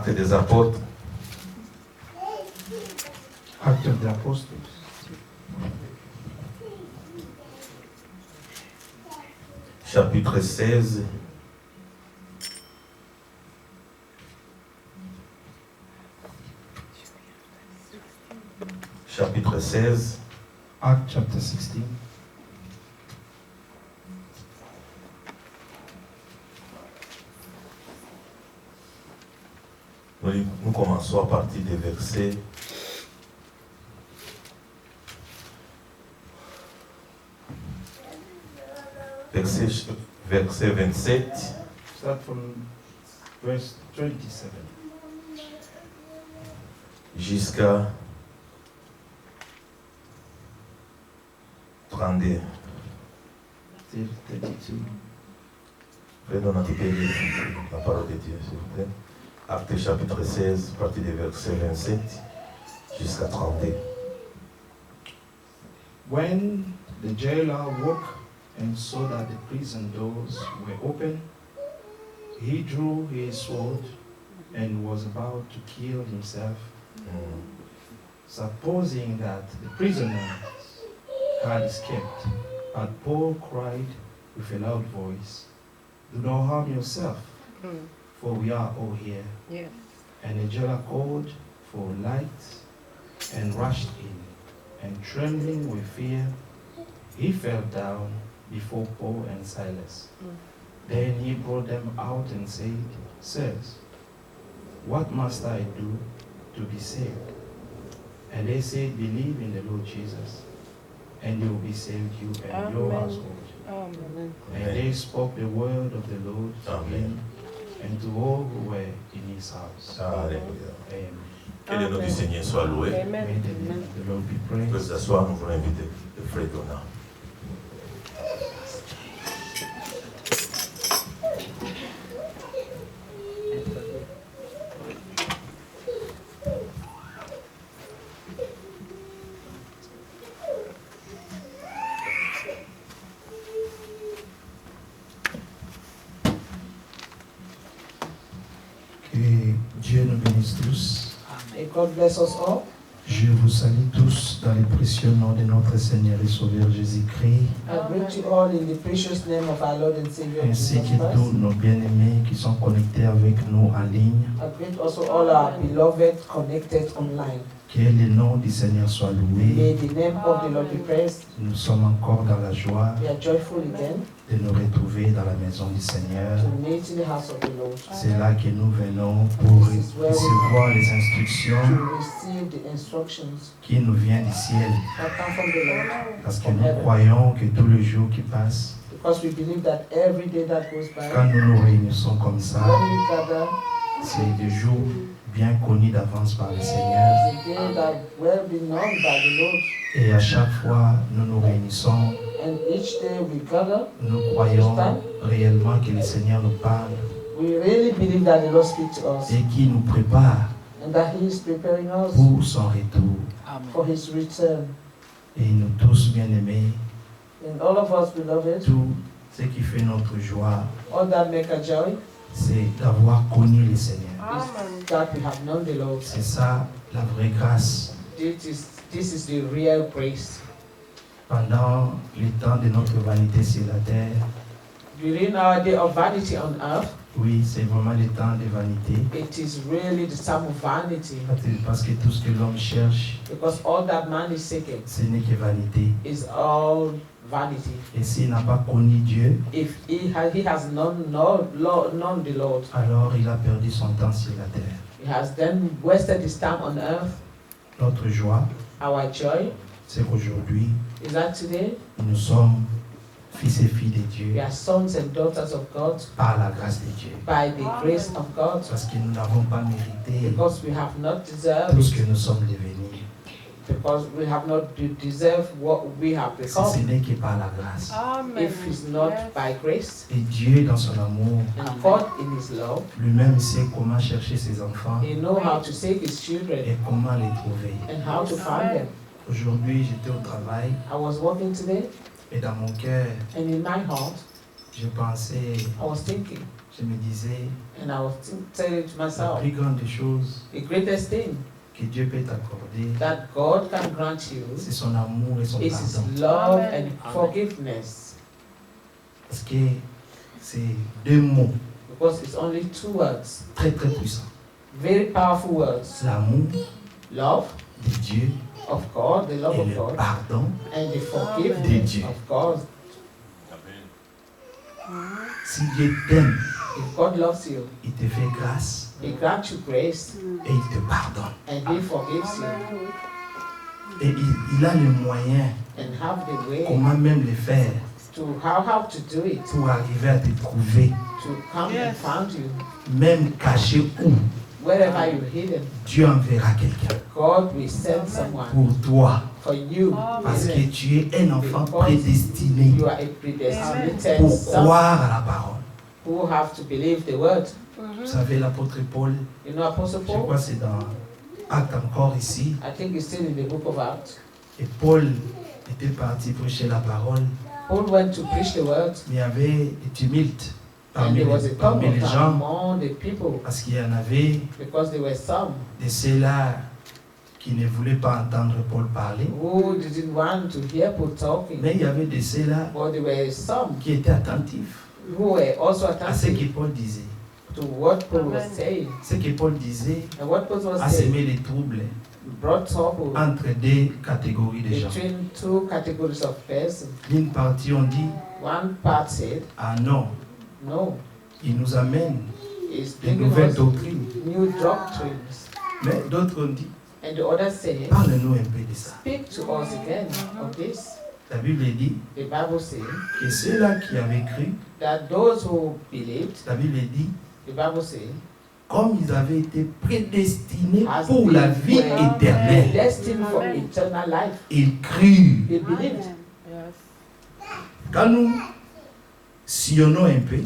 Actes des apôtres. Actes of the Apostles. Chapitre 16. Chapitre 16. Acts chapter 16. Nous commençons à partir des versets verset 27 Start from verse 27 jusqu'à 32. till 32. Faites un petit peu lire la parole de Dieu, s'il vous plaît. Actes chapitre 16, partie des versets 27 jusqu'à 32. When the jailer woke and saw that the prison doors were open, he drew his sword and was about to kill himself, supposing that the prisoners had escaped. But Paul cried with a loud voice, "Do not harm yourself, for we are all here." Yes. And the jailer called for light and rushed in, and trembling with fear, he fell down before Paul and Silas. Then he brought them out and said, "Sirs, what must I do to be saved?" And they said, "Believe in the Lord Jesus, and you will be saved, you and your Amen. household." Amen. And they spoke the word of the Lord to Amen. him and to all who were in his house. Alléluia. Amen. Que le nom du Seigneur soit loué. Amen. May the name of the Lord be Que praised. ce soir, nous voulons inviter le frère Donat. Que Dieu nous bénisse tous. May God bless us all. Je vous salue tous dans le précieux nom de notre Seigneur et Sauveur Jésus-Christ, I greet you all in the precious name of our Lord and Savior ainsi Jesus que tous Christ. nos bien-aimés qui sont connectés avec nous en ligne. I greet also all our beloved connected online. Que le nom du Seigneur soit May loué. the name of the Lord be praised. Nous sommes encore dans la joie We are joyful again de nous retrouver dans la maison du Seigneur. to meet in the house of the Lord, C'est là que nous venons pour recevoir les instructions to receive the instructions qui nous viennent du ciel. that come from the Lord. Parce que nous croyons que tous les jours qui passent, Because we believe that every day that goes by, quand nous nous réunissons comme ça, when we gather, c'est des jours bien connus d'avance par le Seigneur. is a day that will be known by the Lord. Et à chaque fois, nous nous réunissons, And each day we gather, nous croyons réellement que le Seigneur nous parle we really believe that the Lord speaks to us et qu'il nous prépare and that He is preparing us pour son retour. for His return. Et nous tous bien-aimés, And all of us, beloved, tout ce qui fait notre joie, all that make a joy c'est d'avoir connu le Seigneur. is that we have known the Lord. C'est ça la vraie grâce. This is the real grace. Pendant le temps de notre vanité sur la terre, During our day of vanity on earth, oui, c'est vraiment le temps de vanité. it is really the time of vanity, Parce que tout ce que l'homme cherche, because all that man is seeking ce n'est que vanité. is all vanity. Et s'il n'a pas connu Dieu, If he has known the Lord, alors il a perdu son temps sur la terre. he has then wasted his time on earth. Notre joie, Our joy c'est qu'aujourd'hui, is that today nous sommes fils et filles de we Dieu are sons and daughters of God par la grâce de Dieu. by the grace of God, Parce que nous n'avons pas mérité because we have not tout deserved, ce que nous sommes devenus. because we have not deserved what we have Si become. ce n'est que par la grâce. Amen. If it's not Yes. by grace, Et Dieu, dans son amour, and God in His love, lui-même sait comment chercher ses enfants He knows how to save His children et comment les trouver. and how to find them. Aujourd'hui, j'étais au travail I was walking today, et dans mon cœur, and in my heart, je pensais, I was thinking, je me disais, And I was telling to la myself, plus grande des choses the greatest thing que Dieu peut t'accorder, that God can grant you c'est son amour et son is His pardon. love Amen. and forgiveness. Parce que c'est deux mots Because it's only two words, très très puissants. very powerful words. L'amour Love de Dieu of God, the love et of le God, pardon and the de forgiveness Dieu. of God. Si Dieu t'aime, If God loves you, il te fait grâce He grants you grace et il te pardonne. and He forgives you Et il a le moyen, and have the way comment même le faire, to how to do it, pour arriver à te trouver, to come and Yes. find you même caché où. wherever you're hidden. Dieu enverra quelqu'un God will send someone pour toi, for you. parce que Amen. tu es un enfant prédestiné You are a predestinated pour son croire à la parole. who have to believe the word. Vous savez, l'apôtre Paul, You know Apostle je Paul? crois que c'est dans Actes encore ici, I think it's still in the book of Acts. et Paul était parti prêcher la parole, Paul went to preach the word, mais il y avait des tumultes and parmi there was a parmi les tumult gens, among the people parce qu'il y en avait because there were some de ceux-là qui ne voulaient pas entendre Paul parler, who didn't want to hear Paul talking, mais il y avait de ceux-là but there were some qui étaient attentifs who were also à ce attentive que Paul disait. to what Paul was Amen. saying. Ce que Paul disait And what Paul was a saying semé les troubles brought trouble entre deux catégories de gens. between two categories of persons. D'une partie, on dit, One part said, ah non, no, il nous amène it's des bringing nouvelles us doctrines. new doctrines. Mais d'autres ont dit, And the other said, parle-nous un peu de ça. speak to us again of this. La Bible dit The Bible says que ceux-là qui avaient cru, that those who believed, la Bible dit, the Bible says, comme ils avaient été prédestinés as pour la vie they were éternelle, destined for eternal life, ils crurent. they believed. Yes. Quand nous sillonnons un peu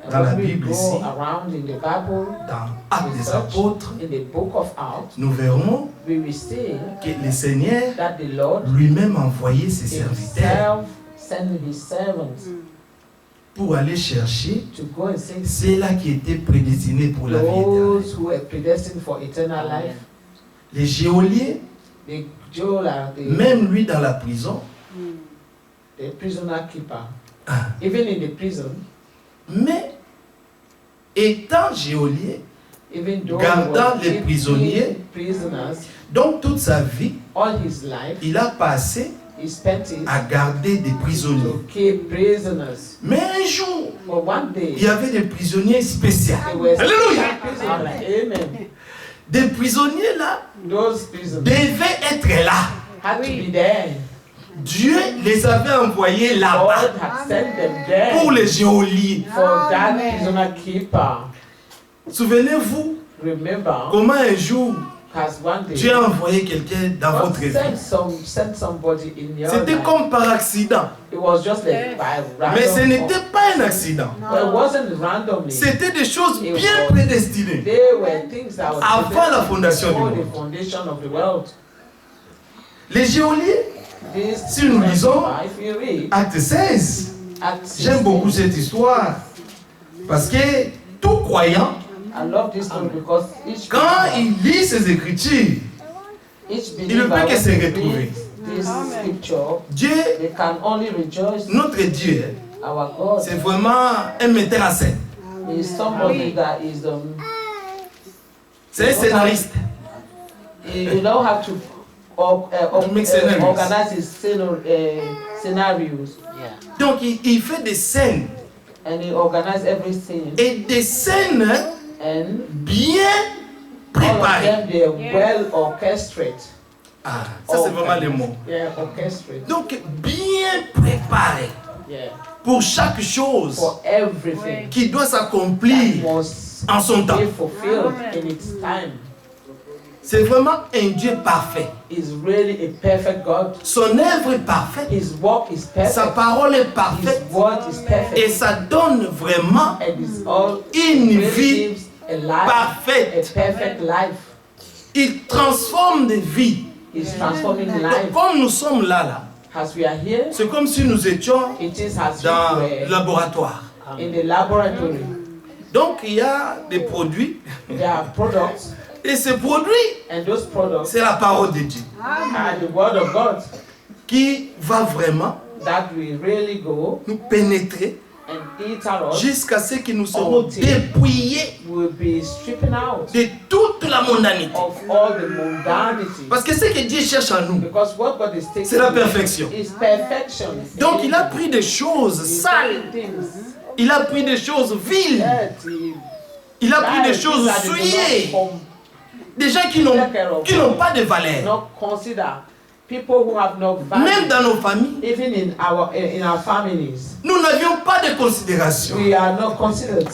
And dans la when we Bible go ici, around in the Bible, dans Actes des research Apôtres, in the book of Acts, nous verrons we will see que le Seigneur that the Lord lui-même envoyait ses serviteurs himself sent his servants pour aller chercher to go and save ceux-là qui étaient prédestinés pour la vie éternelle. those who were predestined for eternal life. Les geôliers, The jailer, même lui dans la prison, the prisoner keeper, ah, even in the prison, mais étant geôlier, even though Gardant he was les keeping prisonniers. prisoners, donc toute sa vie, all his life, il a passé he spent it à garder des prisonniers. to keep prisoners. Mais un jour, But one day, il y avait des prisonniers spéciaux. they were Alléluia! prisoners. Amen. Des prisonniers là Those prisoners devaient être là. had to be there. Dieu les avait envoyés là-bas God had sent them there pour les geôliers. for that prisoner keeper. Souvenez-vous Remember, comment un jour has one day Dieu a envoyé quelqu'un dans God votre vie. sent somebody in your C'était life. comme par accident. It was just like by random. Mais ce n'était pas un accident. Well, it wasn't randomly. C'était des choses It bien was- prédestinées. They were things that were Avant la fondation du before the monde. foundation of the world. Les geôliers, This, Si nous lisons if you read, acte 16, Acts j'aime 16, beaucoup cette histoire. Parce que tout croyant, I love this story because each quand il lit ces écritures, each il ne believer peut que se when they retrouver. read this Amen. scripture, Dieu, they can only rejoice. notre Dieu, Our God c'est vraiment un metteur en scène. is somebody that is C'est un scénariste. you don't have to Make scenarios. organize his scenarios, Donc il fait des scènes. and he organize everything, Et des scènes and bien all of préparées. them they are well orchestrated. Ah, ça c'est vraiment le mot. Yeah, orchestrated. Donc bien préparées Yeah, pour chaque chose for everything qui doit that s'accomplir must en son temps. be fulfilled in its time. C'est vraiment un Dieu parfait. Is really a perfect God. Son œuvre est parfaite. His work is Sa perfect. parole est His parfaite. word is perfect. Et ça donne vraiment And it's all une really vie gives a life, a parfaite. perfect life. Il transforme des vies. It's transforming Donc, life. comme nous sommes là, As we are here, c'est comme si nous étions it is as dans we le were laboratoire. in the laboratory. Donc il y a des produits. There are products, Et ces produits, and those products c'est la parole de Dieu are the word of God qui va vraiment that will really go nous pénétrer and eat at us. jusqu'à ce que nous serons dépouillés Will be stripping out de toute la mondanité. of all the mundanity. Parce que ce que Dieu cherche en nous, Because what God is taking c'est la perfection. is perfection. Donc il a pris des choses sales, il a pris des choses viles, il a pris des choses souillées, des gens qui n'ont pas de valeur. Not consider people who have no value. Même dans nos familles, Even in our families, nous n'avions pas de considération. we are not considered.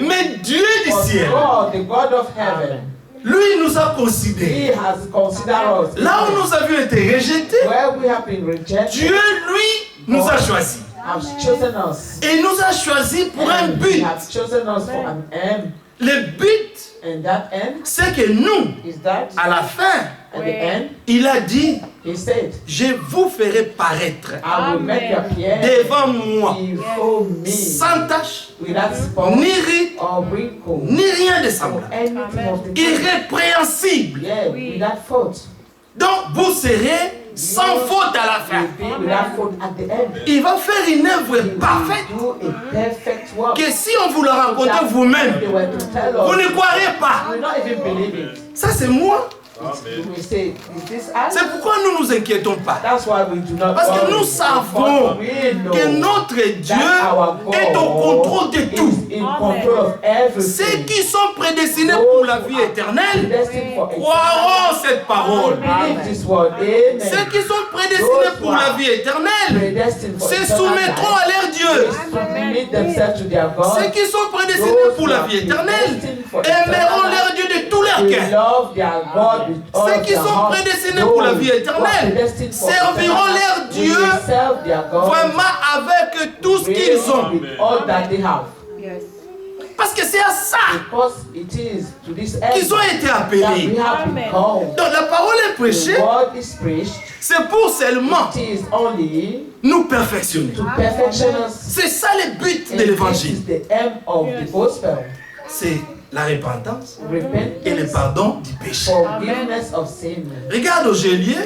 Mais Dieu du But ciel, God, the God of heaven, lui nous a He considérés. has considered us. Là où nous avions été rejetés, Where we have been rejected, Dieu, lui, nous a choisis. has chosen us. Et il nous a choisis pour un And He but. has chosen us for an end. Le but, And that end c'est que nous, is that à la fin, at the end, il a dit, He said, je vous ferai paraître I will make you appear devant moi before me sans tache, without spot ni ride, or wrinkle ni rien de or semblable. anything of the kind. Irrépréhensible. Yeah, without fault. Donc vous serez sans faute à la fin. You'll be without fault at the end. Il va faire une œuvre He will parfaite do a perfect work. que si on vous la raconte That vous-même, they were to tell vous us, ne croirez pas. we will not even believe it. Ça c'est moi. We will say, is this us? C'est pourquoi nous nous inquiétons pas. That's why we do not Parce que worry. nous savons Because we know que notre Dieu that our God est au contrôle de tout. is in control of Ceux everything. qui sont prédestinés pour la vie éternelle Destined for croiront cette parole. believe this word. Amen. Ceux qui sont prédestinés pour la vie éternelle Predestined for se eternal soumettront life. à leur Dieu. Submit themselves to their God. Ceux qui sont prédestinés pour la vie éternelle aimeront leur Dieu de tout leur Will cœur. love their God with all Ceux of qui their sont heart. prédestinés pour la vie Those who are éternelle predestined for serviront eternal leur life Dieu will serve their God vraiment avec tout ce qu'ils ont. with all that they have. Yes. Parce que c'est à ça Because it is to this end qu'ils ont été that appelés. we have been called. Donc la parole est The prêchée, word is preached. c'est pour seulement It is only nous perfectionner. to perfection us. C'est ça le but And de this l'évangile. is the aim of the gospel. C'est la repentance et le Repentance, pardon du péché. forgiveness of sin. Regarde au geôlier,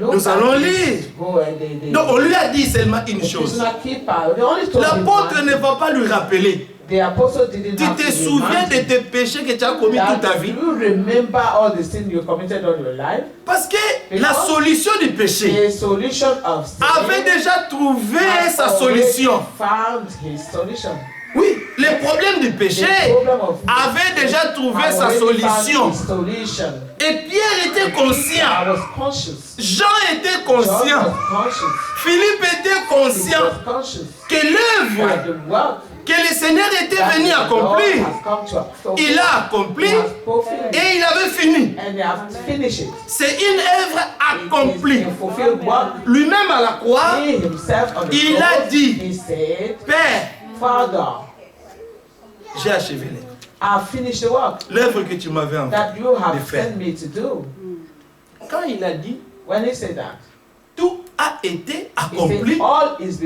Look nous at allons this. lire. Go and they- Donc on lui a dit seulement une the chose. prisoner keeper, they only told him L'apôtre one. ne va pas lui rappeler. The apostle didn't Tu have te to souviens remind de him tes péchés que tu as commis toute ta that vie? you remember all the sin you committed all your life. Parce que la solution du péché The solution of sin avait déjà trouvé has sa already solution. found his solution. Oui, le problème du péché The problem of avait déjà trouvé had sa already found solution. his solution. Et Pierre était I conscient. was conscious. Jean était John conscient. was conscious. Philippe était He conscient was conscious que l'œuvre that the work que le Seigneur était that venu the Lord accomplir, has come to fulfill, il a accompli he has fulfilled, et il avait fini. and they have finished it. C'est une œuvre It accomplie. is a fulfilled work. Lui-même à la croix, He himself on the il a cross, dit, he said, Père, Father, j'ai achevé l'œuvre. I've finished the work L'œuvre que tu m'avais envoyée. that you have de faire. sent me to do. Quand il a dit, When he said that, tout a été he said accompli, all is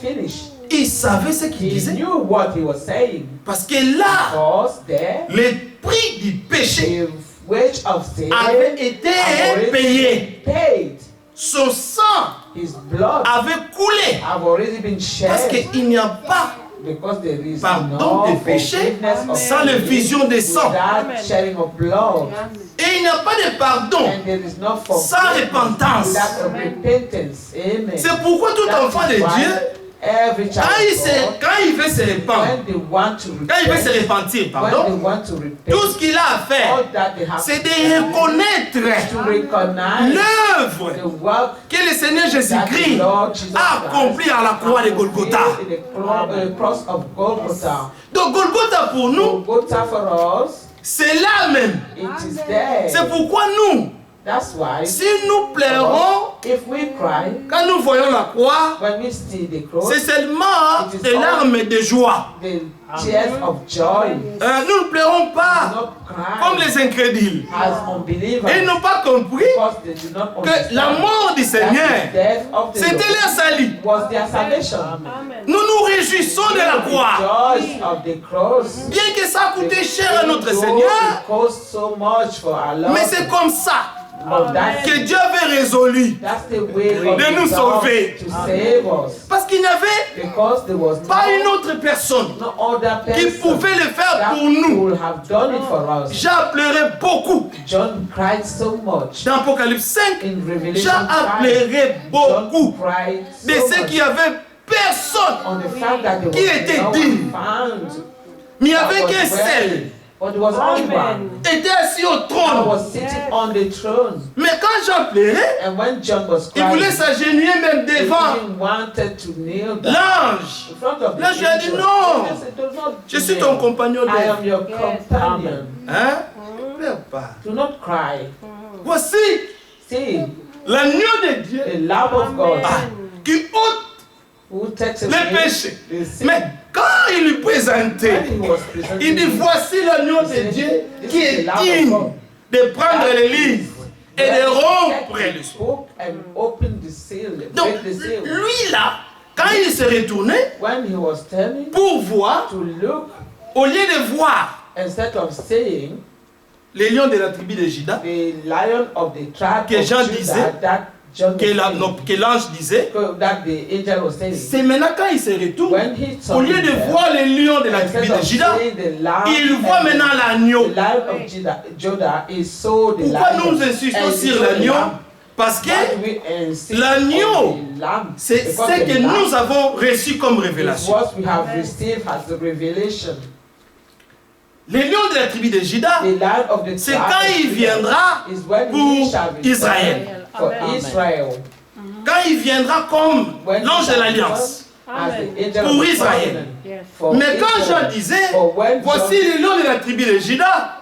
finished. il savait ce qu'il He disait. knew what he was saying. Parce que là, Because there, le prix du péché the wage of sin avait été have already payé. been paid. Son sang His blood avait coulé. have already been Parce shed. qu'il n'y a pas Because there is pardon no des péchés forgiveness of sans sin l'effusion des sangs. without shedding of blood. Et il n'y a pas de pardon And there is no sans forgiveness repentance. without a repentance. Amen. C'est pourquoi tout That enfant de is why Dieu, every child of God, quand il veut se répandre, when they want to quand il veut se repent, repentir, when they pardon, want to repent, tout ce qu'il a à all faire, that they have c'est to de do reconnaître is to recognize l'œuvre the work que le Seigneur that the Jésus-Christ Lord Jesus a accompli à la croix de Golgotha. in the cross of Golgotha. Donc Golgotha pour nous, Golgotha for us, c'est là même. it is there. C'est pourquoi nous, That's why Si nous pleurons, if we cry, quand nous voyons la croix, when we see the cross, c'est seulement des larmes de joie. the tears of joy, Nous ne pleurons do pas not comme cry les incrédules. as unbelievers Ils n'ont pas compris because they do not que la understand mort du that the Seigneur, death of the c'était Lord leur salut. was their salvation. Amen. Nous nous réjouissons de la croix. The joy of the cross. Bien que ça a coûté cher à notre Though Seigneur, it cost so much for our Lord, mais c'est comme ça but that's, que Dieu avait résolu. that's the way of de nous God sauver. to save us. Parce qu'il n'y avait Because there was pas une autre personne no other qui person pouvait le faire that pour nous. would have done it for us. Jean pleurait beaucoup. John cried so much Dans Apocalypse 5, in Revelation Jean a 5. pleuré John beaucoup cried de so ceux much qui avaient personne. on the fact that there Qui was était no digne. one found Mais il n'y that avait was qu'un seul. worthy. But there was only one Amen. Était assis au that trône. was sitting on the throne. Mais quand Jean pleurait, And when John was il crying, voulait s'agenouiller même he devant even wanted to kneel down l'ange. in front of the L'ange lui a dit, angel. non. He said, "Do not Je suis kneel. ton compagnon I de... am your Yes. companion. Hein? Pleure pas. Do not cry. Voici See, l'agneau de Dieu the Lamb of God qui ôte who takes les away péchés. the sin. Mais quand il lui When présentait, he was presented, il dit, voici l'agneau de Dieu qui est digne de prendre le livre et de rompre le sceau. book and open the seal, Donc, break the seal. lui là, quand il se retournait When he was turning pour voir, to look, au lieu de voir instead of saying les lions de la tribu de Juda, the lion of the tribe Que of Jean Judah, disait, that John que was la- saying, non, que l'ange disait, that the angel was saying, c'est maintenant quand il se retourne, when he saw au lieu de himself, voir les lions de la instead tribu de of Juda, seeing the lamb il voit and maintenant l'agneau. the lion of Judah, he saw the Pourquoi lion nous insistons and he sur saw the l'agneau? lamb. Parce que Why do we insist l'agneau, on the lamb? c'est Because ce the que lamb nous avons reçu comme is révélation. what we have received as the revelation. Les lions de la tribu de Juda, The lion of the c'est tribe quand of il Judah viendra is when he pour shall return Israël. for Amen. Israel. Quand il viendra comme When he l'ange de shall l'Alliance. return as Amen. the angel Pour of the Israël. covenant Yes. for Mais quand Israel. Jean disait, For when voici John les lions de la tribu de Juda,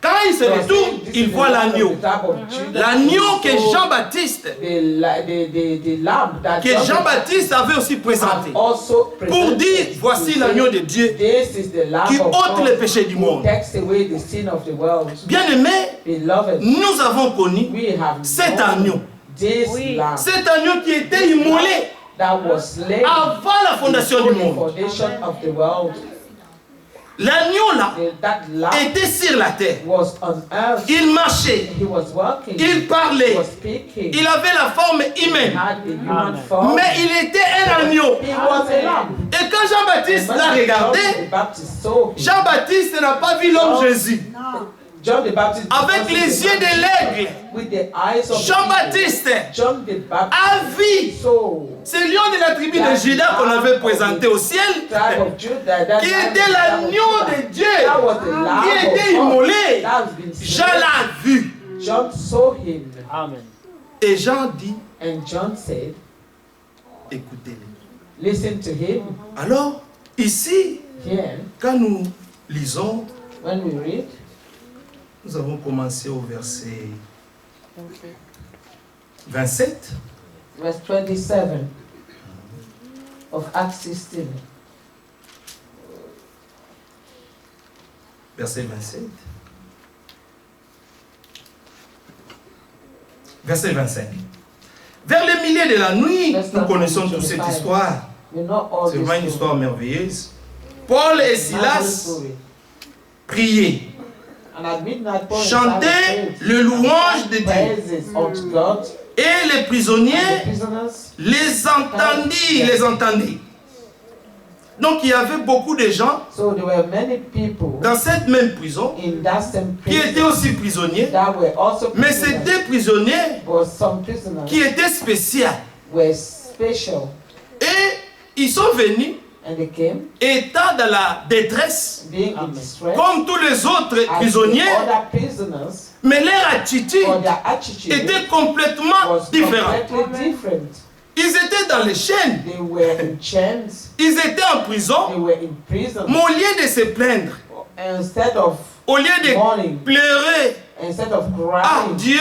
quand il se was retourne, saying, this il is voit the lamb of l'agneau. the tribe of Judah, L'agneau he que saw Jean-Baptiste, the lamb that que John Jean-Baptiste avait aussi présenté. have also Pour presented dire, to voici say, l'agneau de Dieu this is the lamb qui of ôte God les péchés du who monde. takes away the sin of the world. Bien-aimés, Beloved, nous avons connu we have cet known agneau. this Oui. lamb Cet agneau qui était immolé that was slain avant la fondation before du the monde. foundation of the world. L'agneau là That lamb était sur la terre. was on earth. Il marchait, He was walking. il He parlait, was speaking. il avait la forme He humaine. had a human form. Mais il était un agneau. He was a lamb. Et quand Jean-Baptiste And l'a when regardé, John the Baptist saw him, Jean-Baptiste n'a pas vu l'homme Jésus. John the Baptist Avec les yeux de l'aigle, with the eyes of the Jean-Baptiste eagle. John the Baptist a vu saw ce lion de la tribu de Juda qu'on avait présenté au ciel, tribe of Judah, that qui lion était of the l'agneau tribe of de Judah. Dieu, That was the lamb qui of était God immolé. that has been slain. Jean l'a vu. John saw him, Amen. Et Jean dit, and John said, écoutez-le. listen to him. Alors, ici, Here, quand nous lisons, when we read, nous avons commencé au verset 27. verse 27 of Acts 16. Verset 27. Verset 25. Vers le milieu de la nuit, nous connaissons toute cette histoire. You know all C'est this vraiment une story. histoire merveilleuse. Paul et Marvelous Silas story. priaient, And at midnight, Paul and chantaient Silas le louange de Dieu. praises unto God. Et les And the prisonniers prisoners, les entendaient. Donc il y avait beaucoup de gens so there were many people dans cette même prison in that same qui étaient prison aussi prisonniers, that were also mais prisoners. c'était prisonniers But some prisoners qui étaient spéciaux. were special, Et ils sont venus and they came étant dans la détresse, being in Amen. distress comme tous les autres as prisonniers, the other prisoners, mais leur attitude or their attitude était complètement was différente. completely different. Ils étaient dans les chaînes, They were in chains, ils étaient en they prison, were in prison. mais au lieu de se plaindre, Instead of au lieu de mourning pleurer instead of Ah crying Dieu,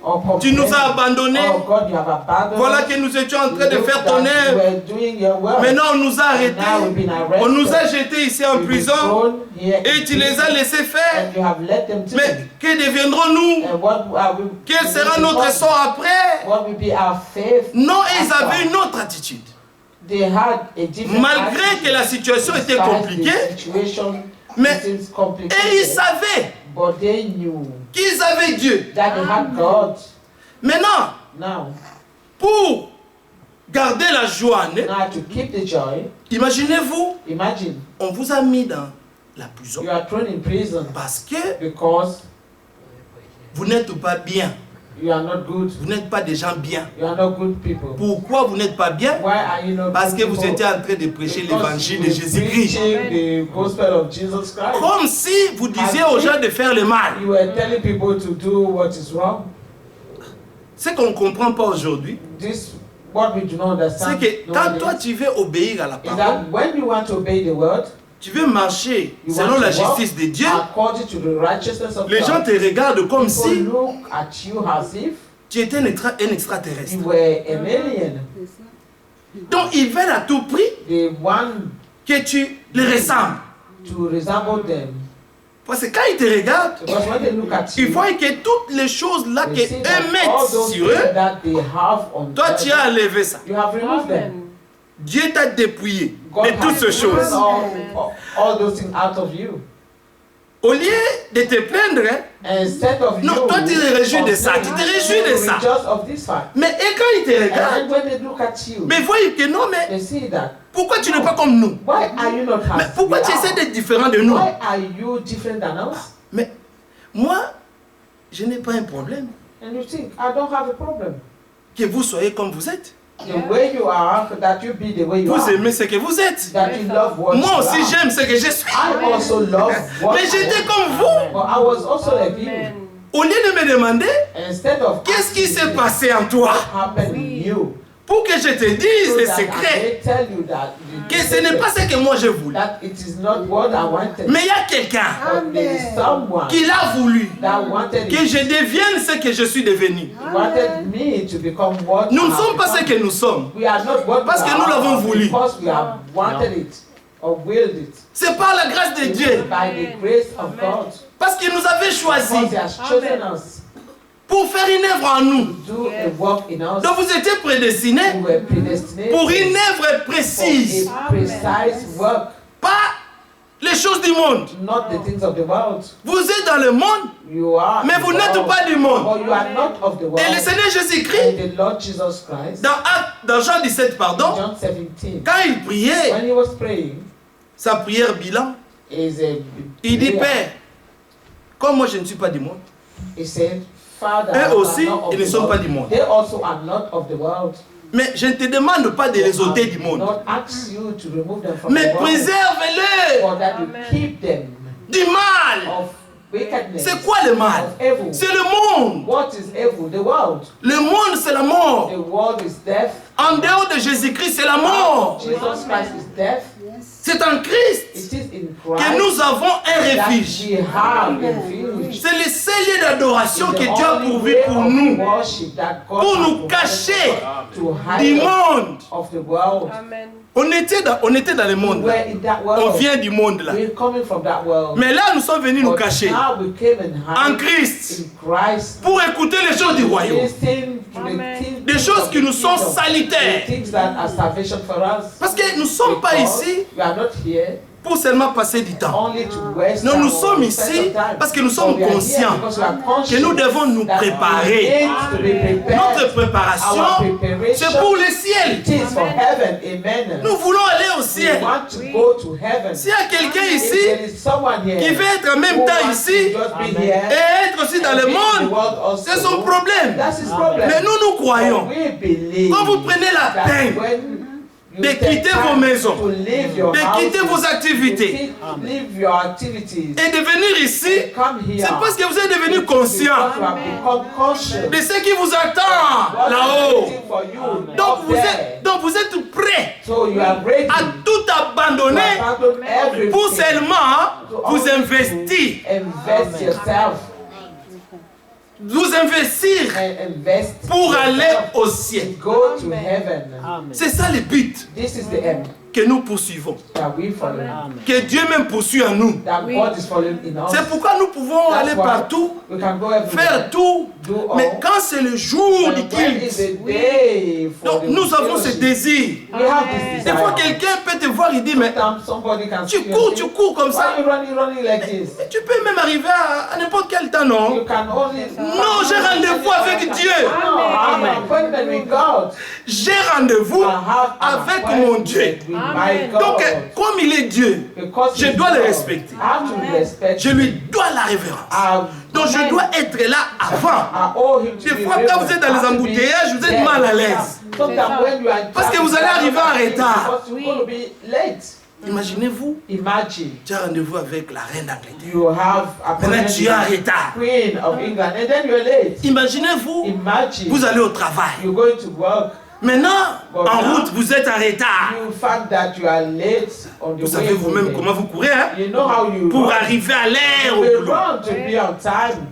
or tu nous as complaining, abandonnés. oh God, you have abandoned Voilà us. que nous étions en train de Look faire that ton you œuvre. were doing your work. Maintenant, on nous a And arrêtés. now we've been arrested. On nous a jetés ici en We've been prison. thrown here Et in tu les as prison, laissés faire. and you have let them Mais take. que deviendrons-nous? And what are we? Quel sera notre sort après? What will be our faith? Non, ils avaient une autre attitude. They had a different Malgré attitude. que la situation était Despite compliquée, the situation mais seems complicated, et ils savaient but they knew qu'ils avaient Dieu. that they had God. Maintenant, Now, pour garder la joie, now to keep the joy, imaginez-vous, imagine on vous a mis dans la prison you are thrown in prison parce que because vous n'êtes pas bien. you are not good. Vous n'êtes pas des gens bien. You are not good people. Pourquoi vous n'êtes pas bien? Why are you not Parce good que vous people? étiez en train de prêcher Because l'évangile de you're Jésus-Christ. preaching the gospel of Jesus Christ. Comme si vous disiez aux gens de faire le mal. You were telling people to do what is wrong. Ce qu'on ne comprend pas aujourd'hui, This, what we do not c'est understand que quand toi nowadays tu veux obéir à la is parole, that when you want to obey the word, tu veux marcher you selon want la to walk justice de Dieu, according to the righteousness of les gens God. te regardent comme People si look at you as if tu étais un extraterrestre. you were an alien. Donc ils veulent à tout prix They want que tu les ressembles. to resemble them. Parce que quand ils te regardent, Because when they look at il you, faut que toutes les choses là they see qu'eux that all mettent those sur things eux, that they have on toi tu them, as enlevé ça. you have removed them. Amen. Dieu t'a dépouillé God de toutes has ces taken choses. all those things out of you. Au lieu de te plaindre, hein, Instead of non, you, toi tu te réjouis de ça, tu te réjouis de ça. just of this fact. Mais et quand ils te regardent, And when they look at you, mais voyez que non, mais they see that. pourquoi tu n'es pas comme nous? Why are you not Mais as pourquoi we tu are? essaies d'être différent de nous? Why are you different than us? Mais moi, je n'ai pas un problème And you think, I don't have a problem. que vous soyez comme vous êtes. The way you are, that you be the way you Vous are. aimez ce que vous êtes. That you love what Moi you aussi, are. j'aime ce que je suis. I also love what Mais I j'étais am. comme vous. But I was also like you. Amen. Au lieu de me demander Instead of qu'est-ce qui asking s'est me passé en toi, what happened in you, pour que je te dise so les that I secrets, may tell you that que ce n'est pas ce que moi je voulais. that it is not what I wanted. Mais il y a quelqu'un But there is someone qui l'a voulu, that wanted que it. je devienne ce que je suis devenu. Wanted me to become what Nous I ne sommes pas ce become. que nous sommes. We are not what Parce we que nous are, l'avons voulu. because we have wanted it or willed it. C'est par la grâce de It is Dieu. by the grace of God. Parce qu'il nous avait choisis Because He has chosen us pour faire une œuvre en nous. to do a work in us. Donc vous étiez prédestinés We were predestinated pour une œuvre for précise. a precise work, Pas les choses du monde. not the things of the world. Vous êtes dans le monde, You are mais in vous the n'êtes world, pas du monde. but you are not of the Et le world. Seigneur Jésus-Christ, And the Lord Jesus Christ, dans Jean 17, pardon, John 17, quand il priait, when he was praying, sa prière bilan, is a il dit, prayer. Père, comme moi je ne suis pas du monde, He said, Father, eux you are aussi, not of ils ne the sont pas world. du monde. They also are not of the world. Mais je ne te demande pas de les ôter du I monde. not ask you to remove them from Mais the world, préserve-les for that you Amen. keep them du mal. of wickedness, C'est quoi le mal? of evil. C'est le monde. What is evil? The world. Le monde, c'est la mort. The world is death. En dehors de Jésus-Christ, c'est la mort. Jesus Christ is death. C'est en Christ It is in que Christ nous avons un that refuge. we have refuge. C'est le seul lieu d'adoration It's que the Dieu a only pourvu way pour of nous. worship that God Pour has nous provided cacher to du hide us monde. of the world. Amen. On était dans le monde. We're in that On world. vient du monde là. We're coming from that world. Mais là, nous sommes venus nous But cacher now we came and en hide Christ in Christ. pour écouter les choses du royaume. Listen to the Amen. things Des choses of qui the nous sont kingdom, salutaires. the things that are salvation for us. Parce que nous ne sommes pas Because ici we are not here pour seulement passer du temps. only to waste Non, nous time sommes or spend ici some time. parce que nous But sommes we are here conscients because we are conscious que nous devons nous that we préparer. need to be prepared. Notre préparation, Our preparation c'est pour le ciel. it is for heaven. Amen. Nous voulons aller au We ciel. want to go to heaven. S'il y a quelqu'un If ici there is someone here qui veut être en même who temps wants ici to just be here et être aussi dans and le be in the monde, world also, c'est son problème. that's his problem. Mais nous croyons. But we believe Quand vous prenez la that peine when you de take quitter time vos maisons, to leave your de quitter houses, vos activités to leave your activities, et de venir ici, come here. c'est parce que vous êtes devenu Because conscient you have become conscious. de ce qui vous attend What is là-haut. waiting for you Donc up vous there. êtes prêts So you are ready à tout to abandonner abandon everything pour seulement to vous only investir invest yourself vous investir and invest pour aller yourself au to ciel. go to heaven. C'est ça le but This is the end que nous poursuivons. that we follow. Que Dieu même poursuit en nous. That God is following in us. C'est pourquoi nous pouvons That's aller why partout, we can go everywhere. faire tout. Do Mais all. quand c'est le jour But du when culte, is the day for donc the nous avons ce fellowship? désir. We have this Des fois, desire. quelqu'un peut te voir, il dit, mais Sometimes somebody can tu see you cours, and tu say, cours comme ça. why are you running like this? Tu peux même arriver à n'importe quel temps, non? You can only. Non, j'ai rendez-vous avec Dieu. No, I have an appointment with God. J'ai rendez-vous I have an avec appointment mon Dieu. with Amen. my God. Donc, comme il est Dieu, Because je he's dois le God, respecter. I have to respect Je lui dois la révérence. him. Donc, je dois être là avant. I owe him to Des be fois, quand vous êtes dans les reverent. embouteillages, vous êtes Yes. mal à l'aise. Sometimes when you are in Parce que traffic, vous allez arriver en retard. because you're going to be late. Imaginez-vous, Imagine tu as rendez-vous avec la reine d'Angleterre. you have a Maintenant, tu es en retard. Queen of England and then you're late. Imaginez-vous, Imagine vous allez au travail. you're going to work. Maintenant, en route, vous êtes en retard. You fact that you are late on the Vous way savez vous-même to comment vous courez, hein? You know how you Pour run. arriver à l'heure au You boulot. run to be on time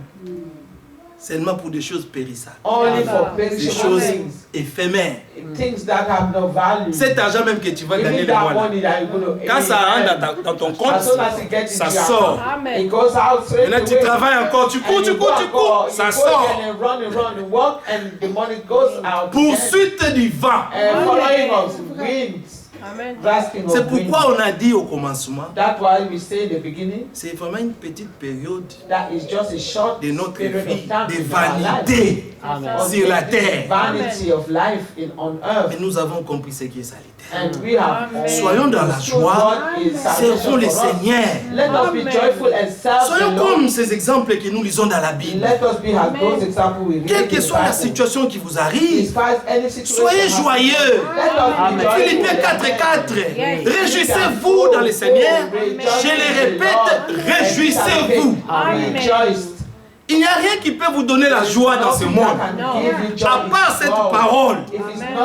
Seulement pour des choses périssables. only for Des perishable choses things, éphémères. things that have no value. Cet argent même que tu vas gagner Even le that mois là. money that you're going to Quand ça rentre dans ton compte, as soon as it gets ça into your sort. account, Amen. it goes out straight Maintenant, tu away. travailles encore, tu cours, And tu you cours, go tu cours, and ça you go sort. again and run and work and the money goes out. Poursuite du vent. And following of winds, Amen. grasping C'est of pourquoi winds. on a dit au commencement, That's why we say in the beginning c'est vraiment une petite période that is just a short de notre period vie of time de in our life. vanité On sur la this terre. vanity of life on earth. Et nous avons compris ce qui est salutaire. And we have Amen. Soyons dans la understood joie, what is salvation servons le for us. Seigneur. Let us be Amen. joyful and serve Soyons the Lord. comme ces exemples que nous lisons dans la Bible. Let us be as those examples we read Quelle in que the soit la Bible. situation qui vous arrive, Despite any situation soyez happening, joyeux. let us be joyful. Philippiens 4:4. Réjouissez-vous dans le Seigneur. Je le répète, réjouissez-vous. Amen. Rejoice. Il n'y a rien qui peut vous donner la joie dans ce monde. À part cette parole.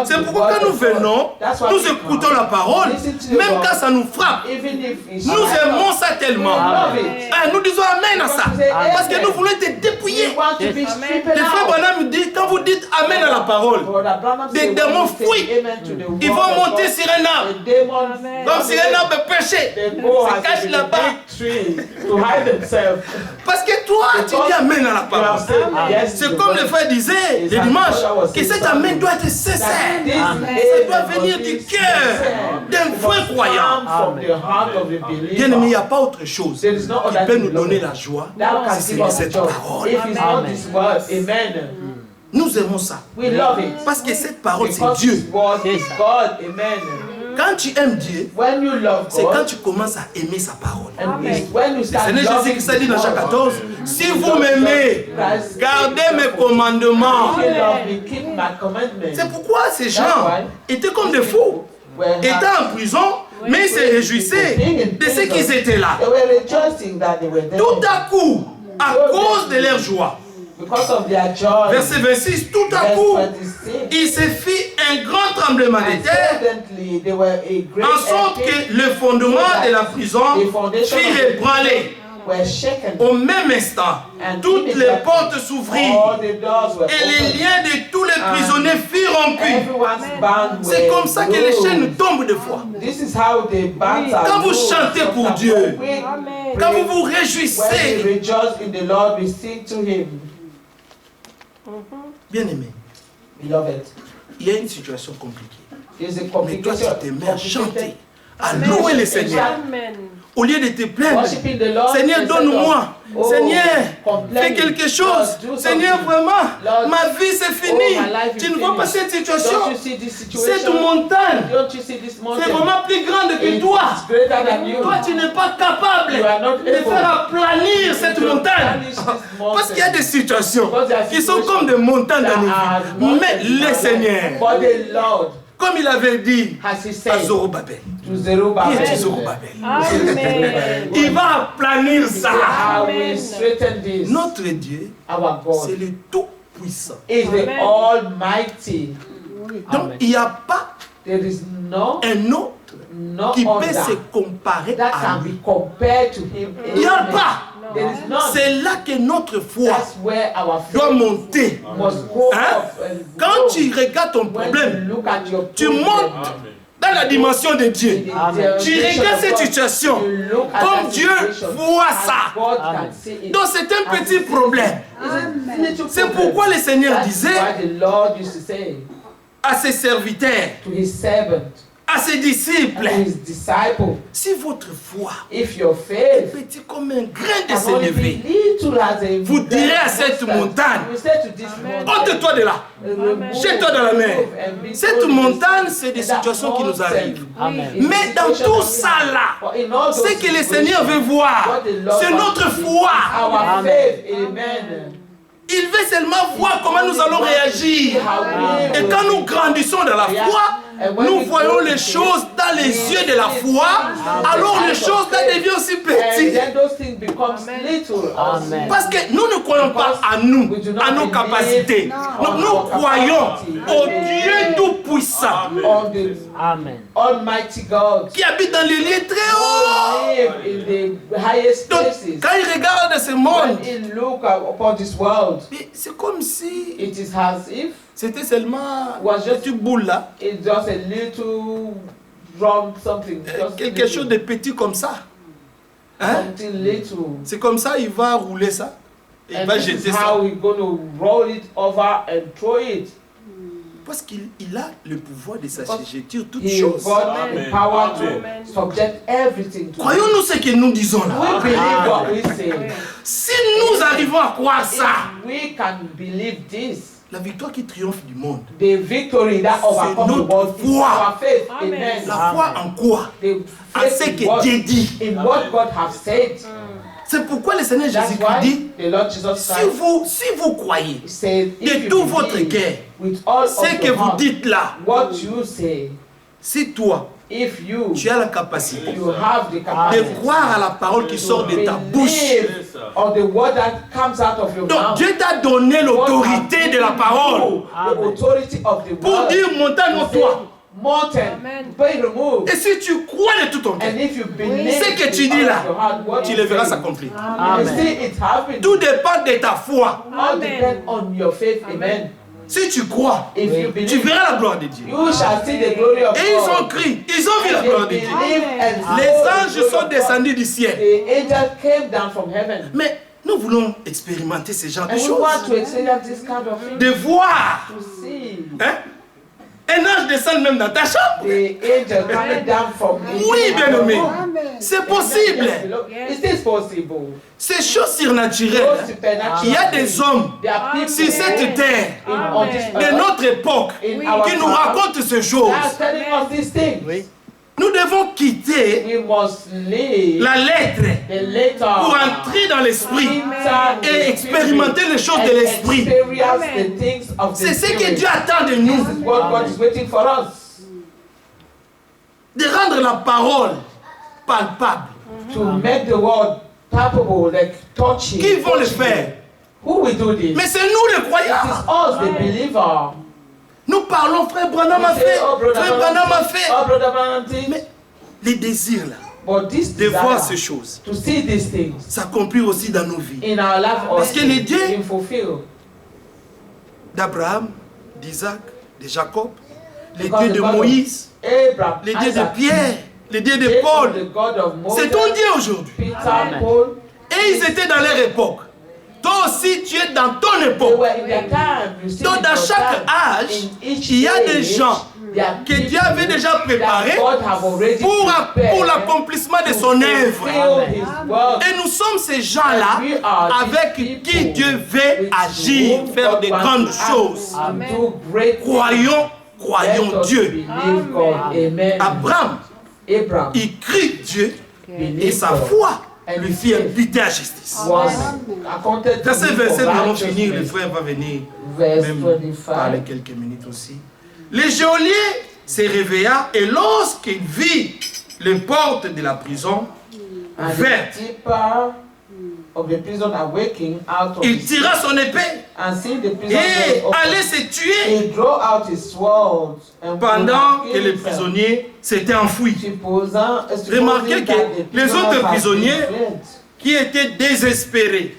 C'est pourquoi quand nous venons, nous écoutons la parole, même quand ça nous frappe. Nous aimons ça tellement. Ah, nous disons Amen à ça. Parce que nous voulons être dépouillés. Les frères Branham me disent, quand vous dites Amen à la parole, des démons fuient. Ils vont monter sur un arbre. Comme sur un arbre péché. Se cachent là-bas. Parce que toi, tu dis Amen à la parole. C'est comme le frère disait le dimanche, que cet Amen doit être sincère. Ça doit venir du cœur d'un vrai croyant. Bien aimé, il n'y a pas autre chose qui peut nous donner la joie si c'est cette parole. Nous aimons ça. Parce que cette parole, c'est Dieu. Quand tu aimes Dieu, c'est quand tu commences à aimer sa parole. Le Seigneur Jésus-Christ a dit dans Jean 14, si vous m'aimez, gardez mes commandements. C'est pourquoi ces gens étaient comme des fous, étaient en prison, mais ils se réjouissaient de ce qu'ils étaient là. Tout à coup, à cause de leur joie, verset 26, tout à coup, il se fit un grand tremblement de terre, en sorte que le fondement de la prison fut ébranlé. Au même instant, toutes les portes s'ouvrirent et les liens de tous les prisonniers furent rompus. C'est comme ça que les chaînes tombent de foi. Quand vous chantez pour Dieu, quand vous vous réjouissez, bien aimé, il y a une situation compliquée. Mais toi, tu te mets à chanter, à louer le Seigneur. Au lieu de te plaindre, Seigneur, donne-moi. Seigneur, fais quelque chose. Seigneur, vraiment, ma vie c'est fini. Tu ne vois pas cette situation? Cette montagne, c'est vraiment plus grande que toi. Toi, tu n'es pas capable de faire aplanir cette montagne. Parce qu'il y a des situations qui sont comme des montagnes dans nos vies. Mais le Seigneur, comme il avait dit à Zorobabel, il est Zorobabel. Il va aplanir ça. Notre Dieu, c'est le Tout-Puissant. Donc il n'y a pas un autre qui peut se comparer à lui. Il n'y a pas. There is none. C'est là que notre foi That's where our doit faith monter. must go Hein? up and Quand grow. tu regardes ton When problème, you look at your tu problem, montes dans la dimension de Dieu. Amen. Tu regardes cette situation You look at comme that Dieu situation voit as ça. God can see it. Donc c'est un As petit he sees problème. it. It's a little C'est problem. pourquoi le Seigneur That's disait why the Lord used to say à ses serviteurs, to his servant, à ses disciples, to his disciple, si votre foi if your est faith petit comme un grain de can only sénévé, be little as a vous direz à cette mustard, montagne, you say to this mountain, ôte-toi de là, remove, jette-toi dans la mer. and be Cette thrown in montagne, the sea. c'est des And that situations qui nous mountain arrivent. Amen. is Mais dans situation tout that we ça have. là, But in all ce those que le situations, Seigneur veut voir, what the Lord c'est wants notre to see foi. is our Amen. faith. Amen. Il veut seulement voir comment nous allons réagir. Et quand nous grandissons dans la foi, nous voyons les choses dans les yeux de la foi, alors les choses deviennent aussi And petites. then those things becomes little. Amen. Parce que nous ne croyons pas à nous, à nos capacités. Nous croyons au Dieu Tout-Puissant On the Amen. Almighty God qui habite dans les lieux très hauts. live in the highest Donc, places. quand il regarde ce monde, When he look upon this world, c'est comme si it is as if c'était seulement Was une just- petite boule là, it's just a little drum, something. Just quelque little, chose de petit comme ça. Hein? something little. C'est comme ça, il va rouler ça. Et il And va this jeter is ça. how we're going to roll it over and throw it. Parce qu'il a le pouvoir de s'assujettir toutes He choses. got Amen. the power Amen. to subject everything to him. Croyons-nous ce que nous disons là. We believe what we say. Si nous arrivons à croire ça, If we can believe this, la victoire qui triomphe du monde, the victory that overcomes the notre world is foi. our faith. Amen. Amen. la foi en quoi? The En faith ce in que what, Dieu dit. in what God has said. C'est pourquoi le Seigneur That's Jésus-Christ why dit, the Lord Jesus Christ si vous croyez said, de if tout you votre believe cœur, with all ce of que your vous heart, dites là, what you say, si toi, if you tu as la capacité you have the de capacity croire à la parole qui sort de ta bouche, believe on the word that comes out of your donc mouth. Dieu t'a donné l'autorité de la parole The authority of the pour word. dire montagne en toi. Mountain, Amen. be removed. Et si tu crois de tout ton cœur, And if you believe ce que tu with dis all là, of your heart, what tu you le verras say, s'accomplir. you will Amen. see it happen. Tout dépend de ta foi. All depend on your faith. Amen. Si tu crois, If you tu believe, verras la gloire de Dieu. you shall see the glory of Et ils ont God. crié, ils ont vu la And gloire de they Dieu. believe and Les saw the anges glory sont of God. descendus du ciel. The angel came down from heaven. Mais nous voulons expérimenter ce genre de And we choses. want to experience this kind of thing. De voir To see hein, un ange descendre même dans ta chambre. the angel coming down from Oui, bien-aimé. Amen. C'est possible. Is this possible? Ces choses surnaturelles. Those hein. supernatural Il y a des things. hommes There are people sur cette terre on this de earth, notre époque in our qui nous time, racontent ces choses. they are telling us these things. Oui. Nous devons quitter We must leave la lettre the letter pour entrer dans l'esprit et expérimenter les choses de l'esprit. Experience the things of the C'est ce que spirit. Dieu attend de This nous, is what God is waiting for us. de rendre la parole palpable. To make the word palpable, like touching. Qui vont le faire? Who will do this? Mais c'est nous les It croyants. is us, the believer. Nous parlons, frère Branham a We say, fait, oh, brother frère Branham a Branham, fait. oh, brother Branham thing. Mais les désirs là, But this de voir desire ces choses, to see these things s'accomplir aussi dans nos vies. in our life Parce que les dieux in fulfill. d'Abraham, d'Isaac, de Jacob, les Because dieux the de God of Moïse, Abraham, les dieux Isaac, de Pierre, les dieux de Jacob, Paul, the God of Moses, c'est ton Dieu aujourd'hui. Peter, Amen. Paul. Et ils étaient dans leur époque. Toi aussi, tu es dans ton They époque. were in their time. You see, Donc, in dans your chaque time, âge, in each il y a des age, gens there are que Dieu people avait déjà that préparés God have already pour prepared l'accomplissement de to son œuvre. fulfill His word. Et nous sommes ces gens-là We are these avec people qui Dieu veut with agir, whom faire God de wants grandes to act choses. and do great things. Croyons, Let croyons us Dieu. believe God. Amen. Abraham, Abraham il crie Dieu et believed sa God. foi lui fit imputer à justice. Was accounted to Dans ce him verset, for nous allons finir, le righteousness. frère va venir Verse même 25. parler quelques minutes aussi. Le geôlier se réveilla et lorsqu'il vit les portes de la prison And the ouvertes, keeper of the prison awaking out of il his tira son épée and seeing the prison et doors open, allait se tuer he drew out his sword and pendant would que kill les himself. prisonniers s'étaient enfuis. Supposing Remarquez that que the les autres prisoners have prisonniers been fled. qui étaient désespérés,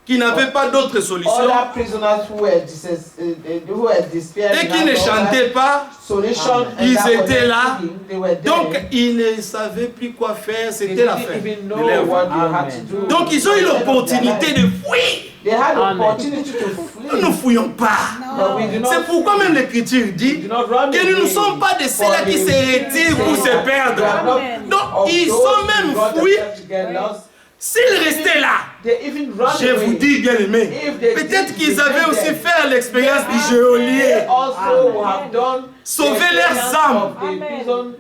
qui n'avaient pas d'autre solution, Other prisoners who were despairing et qui ne chantaient pas, solution, ils and that was étaient là. singing, they were there. Donc ils ne savaient plus quoi faire, They c'était la didn't fin even de know leur what vie. they had to do. Donc ils ont eu l'opportunité de fuir. They had the Amen. opportunity to Nous ne flee. fouillons pas. But we do not C'est pourquoi même l'Écriture dit do not run que nous ne away sommes pas de for ceux-là qui the se retirent pour se We are perdre. not Donc of ils those sont who même got fuis. themselves to get lost. S'ils restaient là, They even run je away. vous dis bien aimé, If they peut-être did qu'ils defend avaient aussi them, fait l'expérience du they geôlier. also have done Sauver the leurs experience âmes. of the prison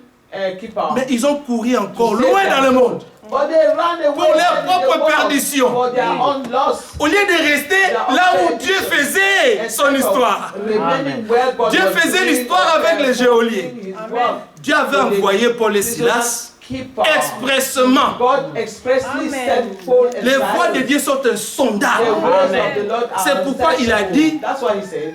keeper. Mais ils ont couru encore To save loin their dans le soul. monde. But they ran away Pour leur from propre the world, perdition. for their own loss. Au lieu de rester là où Dieu faisait son histoire. Remaining where God Dieu was faisait doing l'histoire avec les geôliers. his work. Dieu avait envoyé Paul et Silas Keeper. expressément. God expressly Amen. sent Paul and Les voies de Silas. Dieu sont The insondables. ways of the Lord are C'est pourquoi il a unsearchable. dit That's why he said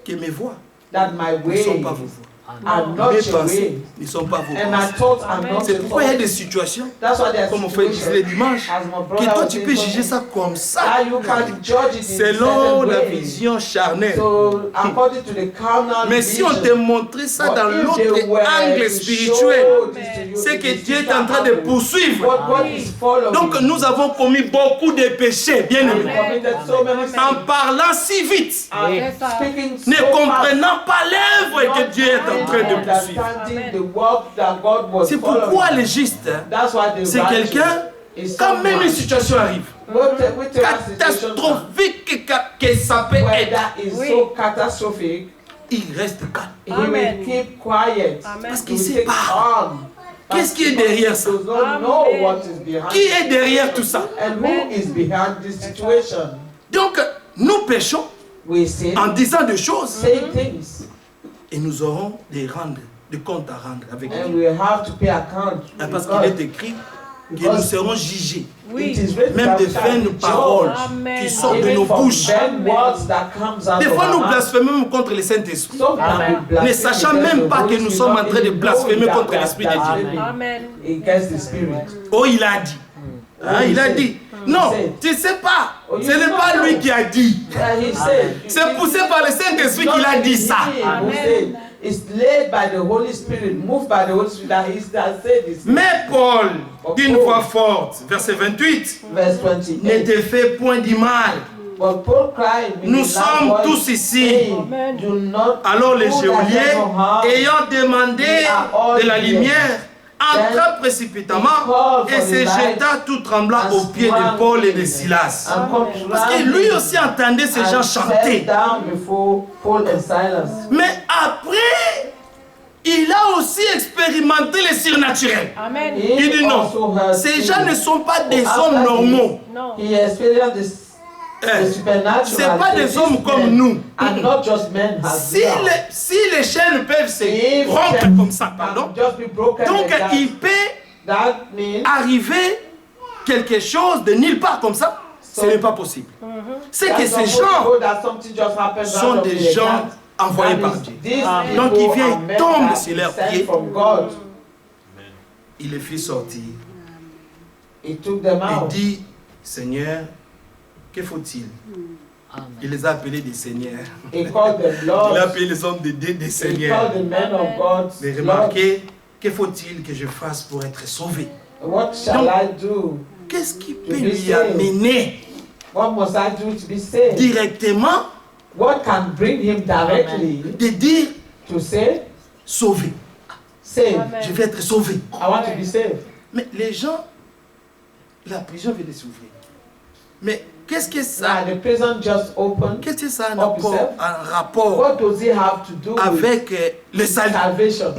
Que mes voies that my ne sont ways pas vos voies. are not Mes your pensées ways. ne sont pas vos And my pensées. thoughts are not C'est your pourquoi il y a thoughts. des situations, That's why there's comme mon frère disait le dimanche, as my que brother toi was tu saying peux something, juger ça comme ça, that you can judge it in selon certain la ways. vision charnelle. So according to the carnal Mais si on te vision, montrait ça but dans if l'autre they were angle to spirituel, show this to you, c'est it que is Dieu est en train de different. poursuivre. What God is following. Donc nous avons commis beaucoup de péchés, bien And we aimés, committed so many sins. en parlant si vite, And Yes, sir. speaking ne so fast, comprenant pas l'œuvre que Dieu est en train de poursuivre. understanding the work that God was C'est pourquoi following. le juste, That's why the c'est righteous quelqu'un, is quand même someone une situation arrive, catastrophique que ça peut where être, that is Oui. so catastrophic, il reste calme. he Amen. will keep quiet. Amen. Parce He qu'il will sait take pas. calm. Qu'est-ce qui est derrière ça? He does not know Amen. what is behind Qui est derrière tout ça? and who is behind this situation. Donc, nous péchons We sin, en disant des choses say things, et nous aurons des comptes à rendre avec and Dieu. we have to pay account. Ah, parce because qu'il est écrit que nous serons jugés, it Oui. is written même that des we shall vaines be paroles judged. Amen. qui sortent de Even nos from bouches. vain words that comes out Des of fois, our nous mouth. blasphémons contre le Saint-Esprit, Sometimes Amen. we blaspheme ne sachant against même the pas Holy que nous Spirit, sommes en not train de even blasphémer knowing that contre we are l'Esprit de Dieu. blaspheming Amen. against the Spirit. Oh, il a dit. Hein, il a dit. Non, tu ne sais pas. Ce n'est pas lui qui a dit. He said, C'est poussé par le Saint-Esprit qu'il a dit ça. Amen. It's led by the Holy Spirit, moved by the Holy Spirit that he has said this. Mais Paul, d'une voix forte, verset 28, Verse ne 28. te fais point du mal. But Paul cried, with Nous a loud sommes voice, tous ici. saying, Amen. Do not Alors les do that geôliers, no harm. ayant demandé de la lumière, entra précipitamment et se jeta tout tremblant aux pieds de Paul et de Silas. And come Parce que lui aussi entendait ces gens and chanter. sat down before Paul and Silas. Mais après, il a aussi expérimenté le surnaturel. Amen. Il dit non, also heard ces things. gens ne sont pas des After hommes normaux. Non. He experienced this. Eh, The supernatural. c'est pas des These hommes comme men nous. are not just men as Si we are. les chaînes peuvent se If rompre chains comme ça, can pardon, just be broken donc like that, il peut that means arriver quelque chose de nulle part comme ça, ce n'est pas possible. C'est que that ces some gens people that something just happened sont randomly des like gens that. envoyés That par means Dieu. these Amen. Donc, people il vient, are il men tombe that sur leurs sent pieds. from God. Il les fit sortir. He took them Il out. dit, Seigneur, que faut-il? Il les a appelés des seigneurs. He called them Il Lord. a appelé les hommes de Dieu des He seigneurs. called the men of God Mais Lord. remarquez, que faut-il que je fasse pour être sauvé? What shall I do? Qu'est-ce qui peut be lui saved. amener What must I do to be saved? directement What can bring him directly de dire to say, sauvé? save? Amen. Je vais être sauvé. I want to be saved. Mais les gens, la prison vient de s'ouvrir. Mais qu'est-ce que ça, Now the prison just opened. qu'est-ce que ça a Up un rapport What does he have to do with avec le salut? salvation?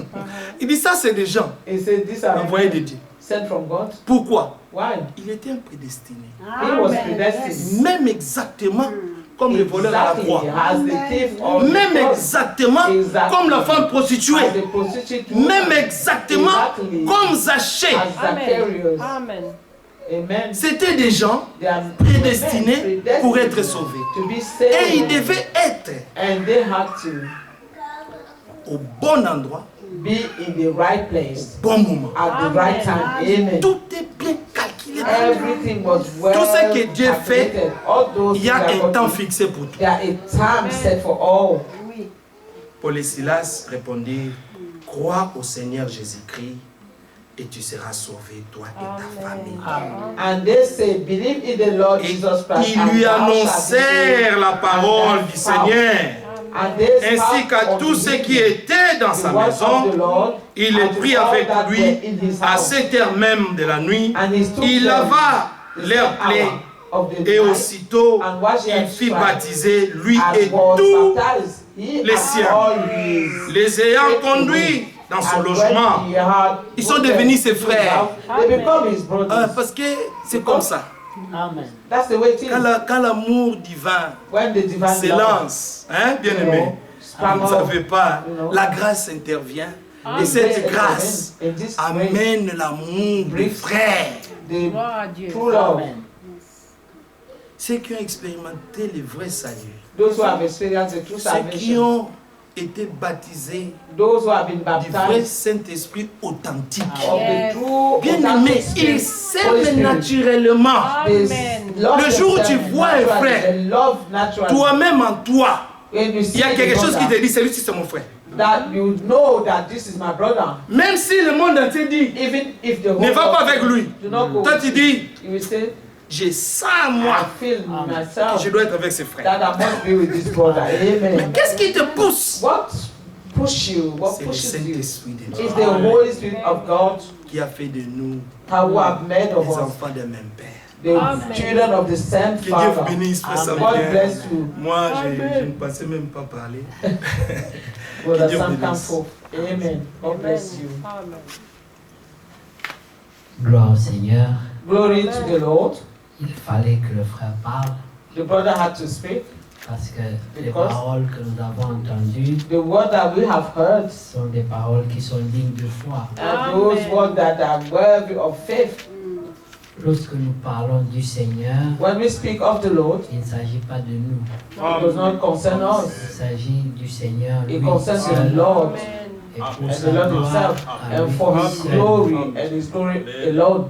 Il dit ça, c'est des gens He said, these are envoyés de Dieu. sent from God. Pourquoi? Why? Il était un prédestiné. He was predestined. Même exactement comme le voleur à la Exactly croix. as the thief of the Même cross, exactement Exactly. comme la femme prostituée. as the prostitute Même woman, exactement Exactly. comme Zachée. as Zacharias. Amen. Amen. C'était des gens They are prédestinés pour être sauvés. to be Et saved. ils devaient être And they had to au bon endroit, be in the right place bon moment. at the right time. Amen. Tout est bien calculé. il est prêt. Everything was well Tout ce que Dieu fait, calculated. All those il y a things are un temps what fixé pour tout. there are a time set for all. Paul et Silas répondirent, crois au Seigneur Jésus-Christ et tu seras sauvé, toi et ta famille. And they say, believe in the Lord Et Jesus Christ. ils and lui thou shalt be annoncèrent saved, la parole and du thy Seigneur, And they ainsi spoke qu'à unto tous ceux him qui étaient dans the sa word of maison. the Lord, Il and les to prit all avec that lui were in his à house. 7 heures même de la nuit. And he took Il them lava the leurs same plaies hour of the et night, aussitôt and was il fit tried, baptiser lui and et was tous baptized, he les and siens. all his les ayant faithful conduits dans son and when logement. he had Ils sont put them devenus ses to frères. death, they become his brothers. Parce que c'est comme ça. Amen. That's the way it is. Quand l'amour divin When the divine love, s'élance, hein, bien aimé, sprang vous ne savez up, pas, you know, la grâce intervient. Amen. Et cette grâce in this way, amène l'amour des frères. the Gloire à Dieu. true love, Amen. Ceux qui ont expérimenté le vrai salut, those who have experienced the true ceux qui salvation, ont été baptisés those who have been du vrai baptized Saint-Esprit authentique. of the true Bien authentic aimé, spirit, ils Holy s'aiment Spirit. naturellement. Amen. They love Le jour où tu themselves vois un naturally, frère, they love naturally. Toi-même en toi, When you il see y a the quelque chose qui brother, te dit, celui-ci c'est mon frère. that you know that this is my brother, Même si le monde entier dit, even if the whole ne va pas world avec lui. do not go Toi with tu you, dis, you will say, j'ai ça en I moi, feel myself que je dois être avec ses frères. that I must be with this brother. Amen. Qu'est-ce qui te pousse? What push you? What C'est le pushes you? Saint-Esprit de Dieu It's the Holy Spirit of God qui a fait de nous who have made of les us enfants d'un même Père. the Amen. children of the same Que Dieu Father. vous bénisse, frère Amen. God Samuel. bless you. Moi, je ne pensais même pas parler. Brother Dieu Sam bénisse. Campo. Amen. God bless you. Amen. Gloire au Seigneur. Glory to the Lord. Il fallait que le frère parle The brother had to speak. parce que les Because paroles que nous avons entendues The word that we have heard sont des paroles qui sont dignes de foi. are those Amen. words that are worthy of faith. Lorsque nous parlons du Seigneur, When we speak of the Lord, il ne s'agit pas de nous. it does not concern Il us. s'agit du Seigneur It lui concerns seul. the Lord Amen. Et pour and sa the Lord gloire Himself, à and lui for His seul. glory and His glory alone.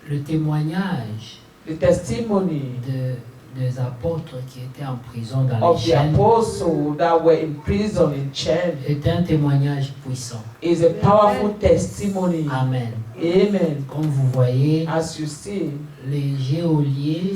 Le témoignage The testimony des apôtres qui étaient en prison dans les of the chaînes apostles that were in prison in chains est un témoignage puissant. is a powerful testimony. Amen. Amen. Comme vous voyez, As you see, les geôliers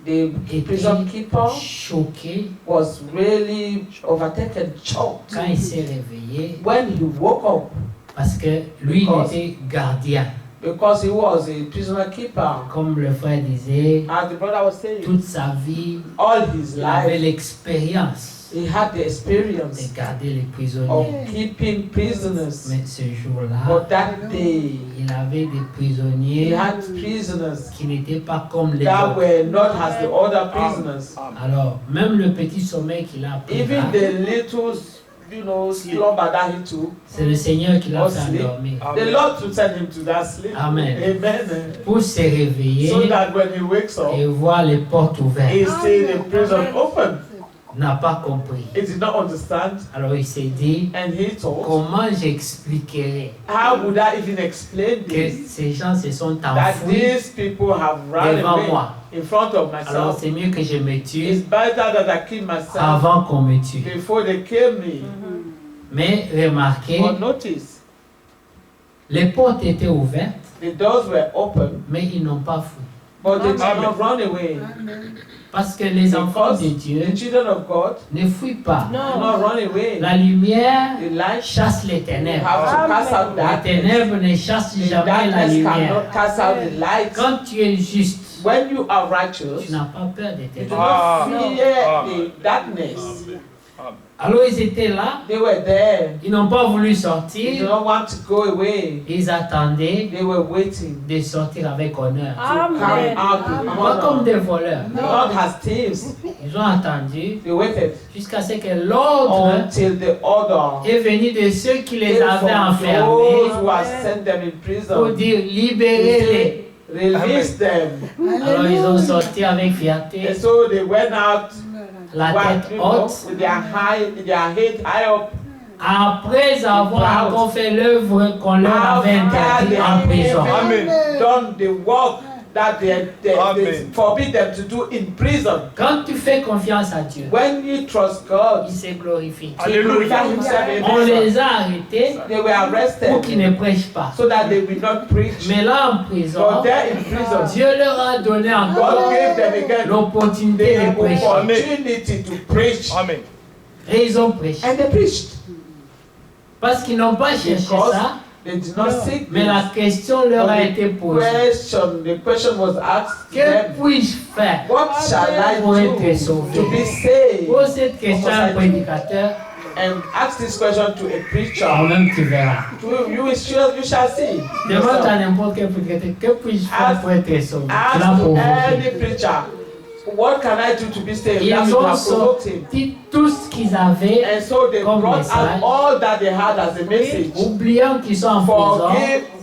the prison keeper choqués was really overtaken, choked quand il s'est réveillé when he woke up parce que lui il Because- était gardien. because he was a prisoner keeper. Comme le frère disait, As the brother was saying, toute sa vie, all his il avait life l'expérience he had the de experience garder les of prisonniers. keeping prisoners. Mais ce jour-là, But that day, il avait des he prisonniers had prisoners qui n'étaient pas comme les that autres. were not as the other prisoners. Alors, même le petit sommeil qu'il a pris, Even là, the little, slumber that he took, c'est le Seigneur qui l'a or fait sleep, endormir. the Lord to send him to that sleep. Amen. Amen. Pour se réveiller So that when he wakes up, et voir les portes he ouvertes, sees the prison open. n'a pas compris. He did not understand, Alors il s'est dit, and he thought, comment j'expliquerai how would I even explain que this? ces gens se sont That enfouis these people have run devant away moi. in front of Alors myself. c'est mieux que je me It's tue better that I kill myself avant qu'on me tue. before they kill me. Mais remarquez, But notice, les portes étaient ouvertes, the doors were open, mais ils n'ont pas fui. but they did not run away. Parce que les enfants de Because Dieu the children of God ne fuient pas. do No. not run away. La lumière The light chasse les you ténèbres. have to cast out Les darkness. ténèbres ne chassent The jamais la darkness lumière. cannot cast out the light. Quand tu es juste, When you are righteous, tu n'as pas peur des you do ténèbres. not fear the darkness. Alors ils étaient là, They were there. ils n'ont pas voulu They do sortir, not want to go away. ils attendaient They were waiting de sortir avec honneur. to carry Amen. out the Pas comme honor. des voleurs. Not as thieves. Ils ont attendu They waited jusqu'à ce que l'ordre until the order est venu de ceux qui les came avaient from enfermés those who had sent them in pour prison. dire libérez-les. Release them. Alors ils ont sorti avec And fierté, so they went out la tête you know, haute, with their head high up. après avoir encore fait l'œuvre qu'on leur avait After interdite they en prison. had done the work that they forbid them to do in prison. Quand tu fais confiance à Dieu, When you trust God, il se glorifie. He glorifies Himself in On prison. les a arrêtés They were arrested pour qu'ils ne prêchent pas. so that they will not preach. Mais là en prison, But there in prison, Dieu leur a donné encore God gave them again l'opportunité de the prêcher. opportunity to preach. Amen. Et ils ont prêché. And they preached. Parce qu'ils n'ont pas cherché Because ça, they did not seek mais this. la question leur a été posée. The question was asked to Que them, puis-je faire what shall I pour être do sauvé? to be saved? Pose cette question à un prédicateur, And ask this question to a preacher. toi-même tu verras. You shall see. Demande à n'importe quel prédicateur, que puis-je faire pour être sauvé? Tu l'as Ask to provoqué. any preacher, what can I do to be saved? That Ils will ont have provoked him. sorti tout ce qu'ils avaient, And so they comme brought message. out all that they had as a message, oubliant qu'ils sont en prison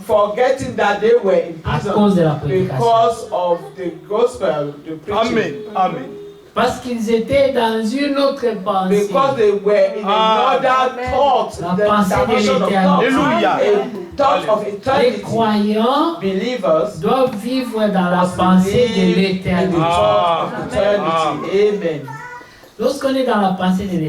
forgetting that they were in à prison cause de la prédication. because of the gospel, the preaching. Amen. Amen. Parce qu'ils étaient dans une autre pensée. Because they were in another thought, La the pensée de dimension of l'éternel. thought, Alléluia. a thought of Les eternity. croyants Believers doivent vivre dans la must pensée de live in the l'éternel. thought of eternity. Amen. Lorsqu'on est dans la pensée de When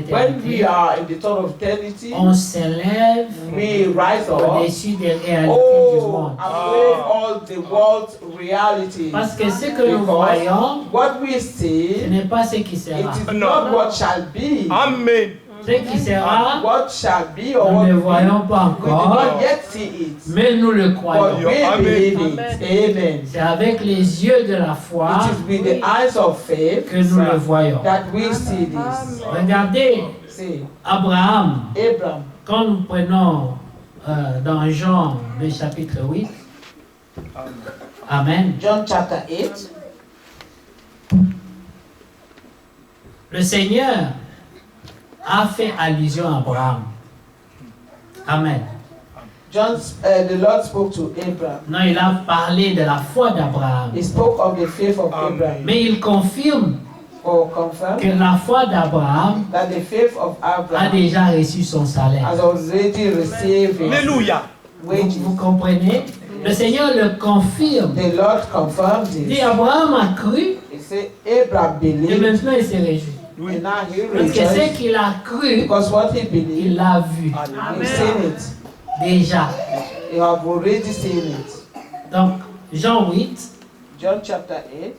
we l'éternité, are in the thought of eternity, on s'élève we rise up. au-dessus des réalités du Oh, monde. above all the world's reality. Parce que ce que nous Because voyons, what we ce see, n'est pas ce qui it sera. is not what shall be. Amen. Ce qui sera, What shall be or nous what ne will voyons be. pas We do encore, not yet see it. mais nous le But croyons. we Amen. believe it. Amen. C'est avec les yeux de la foi It is with the eyes of faith que nous le voyons. that we see this. Regardez See, Abraham, Abraham, quand nous prenons dans Jean le chapitre 8, Amen. John chapter 8, Le Seigneur a fait allusion à Abraham. Amen. the Lord spoke to Abraham. Non, il a parlé de la foi d'Abraham. He spoke of the faith of Amen. Abraham. Mais il confirme Or confirm que la foi d'Abraham that the faith of a Abraham déjà reçu son salaire. has already received his Alléluia. wages. Vous comprenez? Le Seigneur le confirme. The Lord confirmed Il dit it. Abraham a cru He said Abraham et believed, maintenant il se réjouit. and now he Parce que ce rejoiced qu'il a cru, because what he il believed, l'a vu he's seen it. déjà. You have already seen it. Donc, Jean 8, John chapter 8,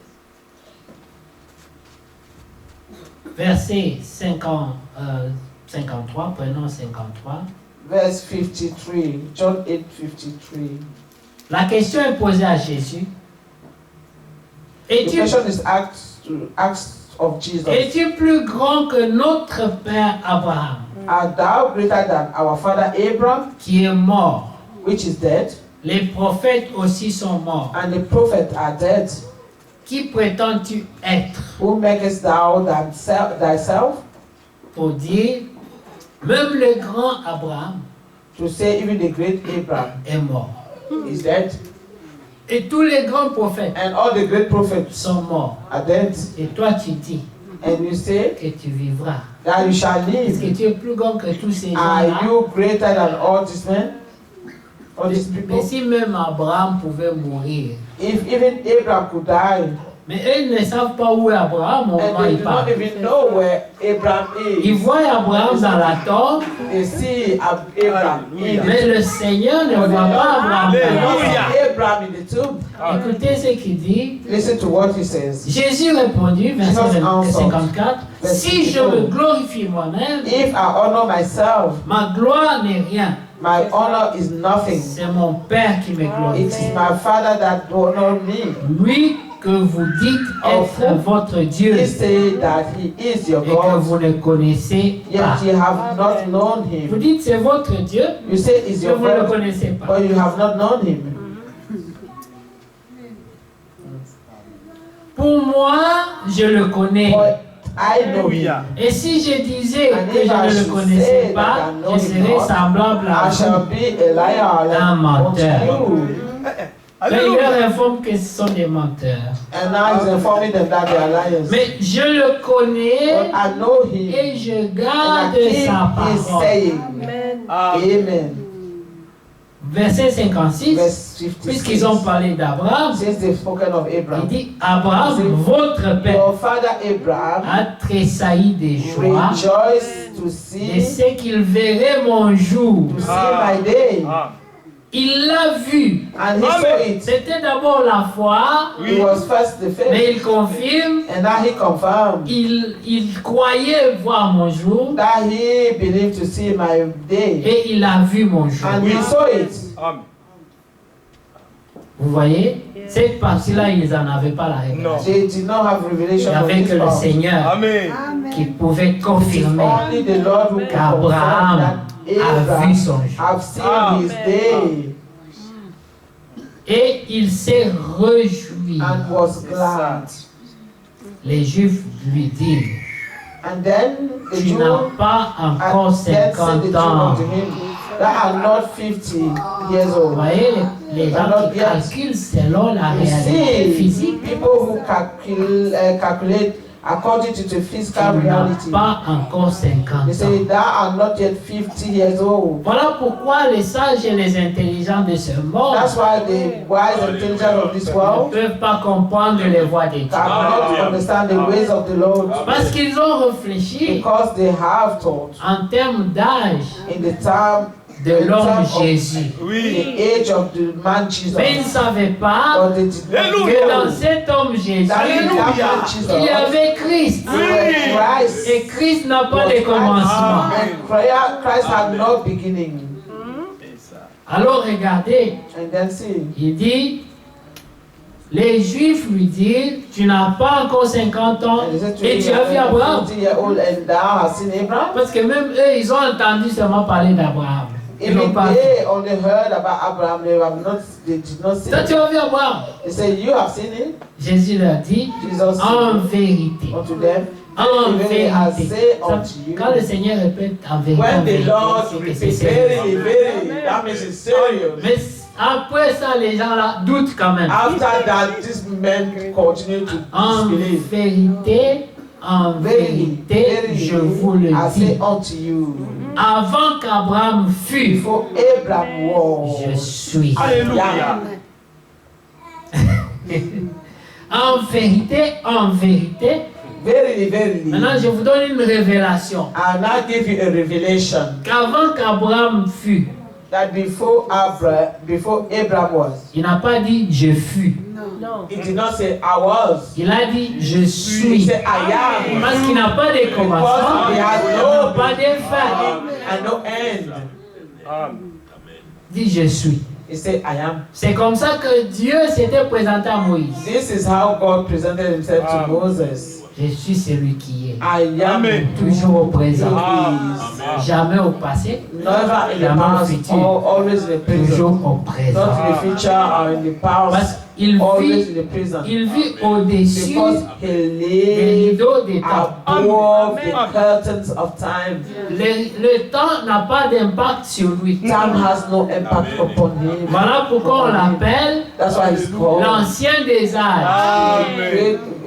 verset 53, prenons 53. verse 53. John 8, 53. La question est posée à Jésus. The Es-tu question is asked of Jesus. plus grand que notre père Abraham, Art thou greater than our father Abraham, qui est mort? which is dead, Les prophètes aussi sont morts. and the prophets are dead? Qui prétends-tu être Who makest thou thyself pour dire, même le grand Abraham to say even the great Abraham est mort? is dead, Et tous les grands prophètes and all the great prophets sont morts. are dead, Et toi tu dis and you say que tu vivras. that you shall Est-ce que live? tu es plus grand que tous ces Are gens-là? you greater than all these men, all these Mais people? si même Abraham pouvait mourir, If even Abraham could die, mais eux ils ne savent pas où est Abraham au moment and où they il do parle. not even know where Abraham Ils is, voient Abraham dans la tombe, they see Abraham in mais the le Seigneur ne But voit they pas don't Abraham dans la tombe. Alléluia. Abraham in the tomb. Écoutez ce qu'il dit. Listen to what he says. Jésus répondit, verset 54, si je me glorifie moi-même, If I honor myself, ma gloire n'est rien. my honor is nothing. C'est mon Père qui me It glorifie. is my Father that honor me. Lui que vous dites être votre Dieu He et said that he is your que God, vous ne connaissez yet pas. you have not known Vous him. dites c'est votre Dieu, You say he's mais your vous ne le God, connaissez pas. but you have not known him. Pour moi, je le connais. But I know him. Alléluia. Et si je disais And que if je I ne le should connaissais say pas, that I know je him serais not, semblable à I shall vous. be a liar like Un menteur. unto you. Mais il Alléluia. leur informe que ce sont des menteurs. And now he's informing them that they are liars. Mais je le But connais I know him. et je And I garde keep sa his parole. saying. Amen. Amen. verset 56, verse 56. puisqu'ils ont parlé d'Abraham, Since they've spoken of il Abraham, dit Abraham, votre père, your father Abraham a tressailli de joie rejoiced to de see ce qu'il verrait mon jour. my day, Il l'a vu. and he saw it. C'était d'abord la foi, It was first the faith, mais il confirme, and now he confirmed il croyait voir mon jour that he believed to see my day, et il a vu mon jour. and he saw it. Vous voyez, cette partie-là, ils n'en avaient pas la révélation. They did not have Il revelation n'y of avait this que le part. Seigneur qui pouvait confirmer Only the Lord who can confirm qu'Abraham that a vu Abraham son jour. have seen his day Et il s'est réjoui. and was glad. Les Juifs lui disent, And then the tu Jew n'as pas encore and then said 50 the Jew ans. unto him that are not 50 years Vous old. voyez, les gens qui calculent selon la You réalité see, physique, people who calculate according to the tu physical n'as reality. pas encore 50 They say ans. that are not yet 50 years old. Voilà pourquoi les sages et les intelligents de ce monde That's why the wise and intelligent of this ne world peuvent pas comprendre les voies de Dieu. cannot understand the ways of the Lord Parce qu'ils ont réfléchi because they have taught en termes d'âge in the time, de l'homme Jésus. the age of the man Jesus. Mais ils ne savaient pas But they did not que dans know cet homme Jésus, that in that man il y Jesus, avait Christ. Christ Et Christ n'a pas was de commencement. and Christ had no beginning. Alors regardez, And then see, il dit, les Juifs lui disent, tu n'as pas encore 50 ans and he said to et him, tu as vu Abraham. 40-year-old and thou hast seen Abraham? Parce que même eux, ils ont entendu seulement parler d'Abraham. Ils n'ont Even pas vu. they only heard about Abraham, they did not see Toi, tu it. as vu Abraham. They said, you have seen it? Jésus leur dit, Jesus en said vérité. unto them, En Verily I vérité. say unto you, Quand le Seigneur répète en vérité, when en the vérité, Lord c'est que repeats c'est sérieux. verily, that means it's serious. Mais après ça, les gens là doutent quand même. After that, these men continue to En disbelieve. vérité, je vous le I say dis, unto you, avant qu'Abraham fût, before Abraham je was, suis. Alléluia. En vérité, verily, verily, maintenant je vous donne une révélation. I'll now give you a revelation Qu'avant qu'Abraham fût, that before Abraham was, il n'a pas dit je fus, he did not say I was, il a dit je he suis. said I am, Parce qu'il n'a pas de commencement, because he has il no n'a pas de fin. and no end. Dit je suis. He said I am. C'est comme ça que Dieu s'était présenté à Moïse. This is how God presented himself to Moses. Je suis celui qui est. I am Amen. Toujours au présent. who is. Jamais au passé, Never in the Jamais au past, futur. always in the present. toujours au présent. Not in the future or in the Parce past, qu'il always vit, in the present. il vit au-dessus Because he des lives rideaux des temps. above the curtains of time. Le temps n'a pas d'impact sur lui. Time has no impact upon him. Voilà pourquoi on l'appelle That's why he's called l'ancien des âges.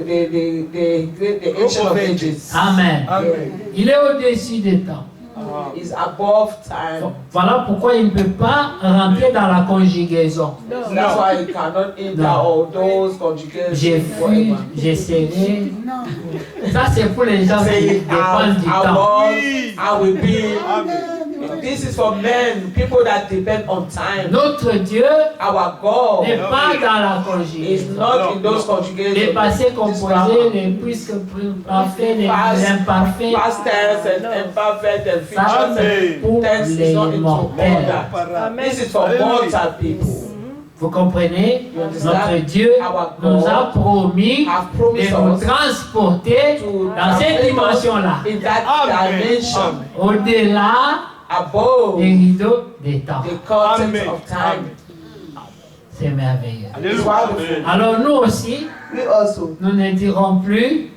the ancient of ages. Amen. Amen. Il est au-dessus des temps. Is above time. Voilà pourquoi il ne peut pas rentrer dans la conjugaison. That's why he cannot enter all those conjugations. J'ai fui, forever. j'ai serré. Ça c'est pour les gens qui Say, dépendent du I temps. was, I will be. This is for men, people that depend on time. Notre Dieu Our God n'est pas dans la is conjugaison. not in those Les conjugations. passés composés, les puisque parfaits, les imparfaits, Past tense and imperfect and ça future c'est pour tense is les not into mortels. order. This is for mortal people. Vous comprenez? You understand? Notre Dieu nous a promis Have de promised nous us transporter to dans cette translate us dimension-là, in that dimension au-delà above des rideaux des temps. the curtains Amen. of time. C'est merveilleux. It's wonderful. Alors nous aussi, We also, nous ne dirons plus,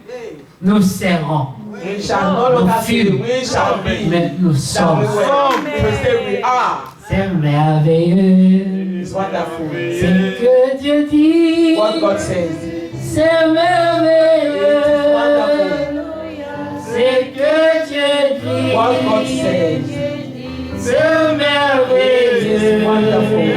nous serons, we shall no longer say we shall be, mais nous shall sommes. we were. We say we are. C'est merveilleux. It's wonderful. C'est que Dieu dit. What God says. C'est merveilleux. C'est que Dieu dit. What God says. C'est merveilleux. It's wonderful.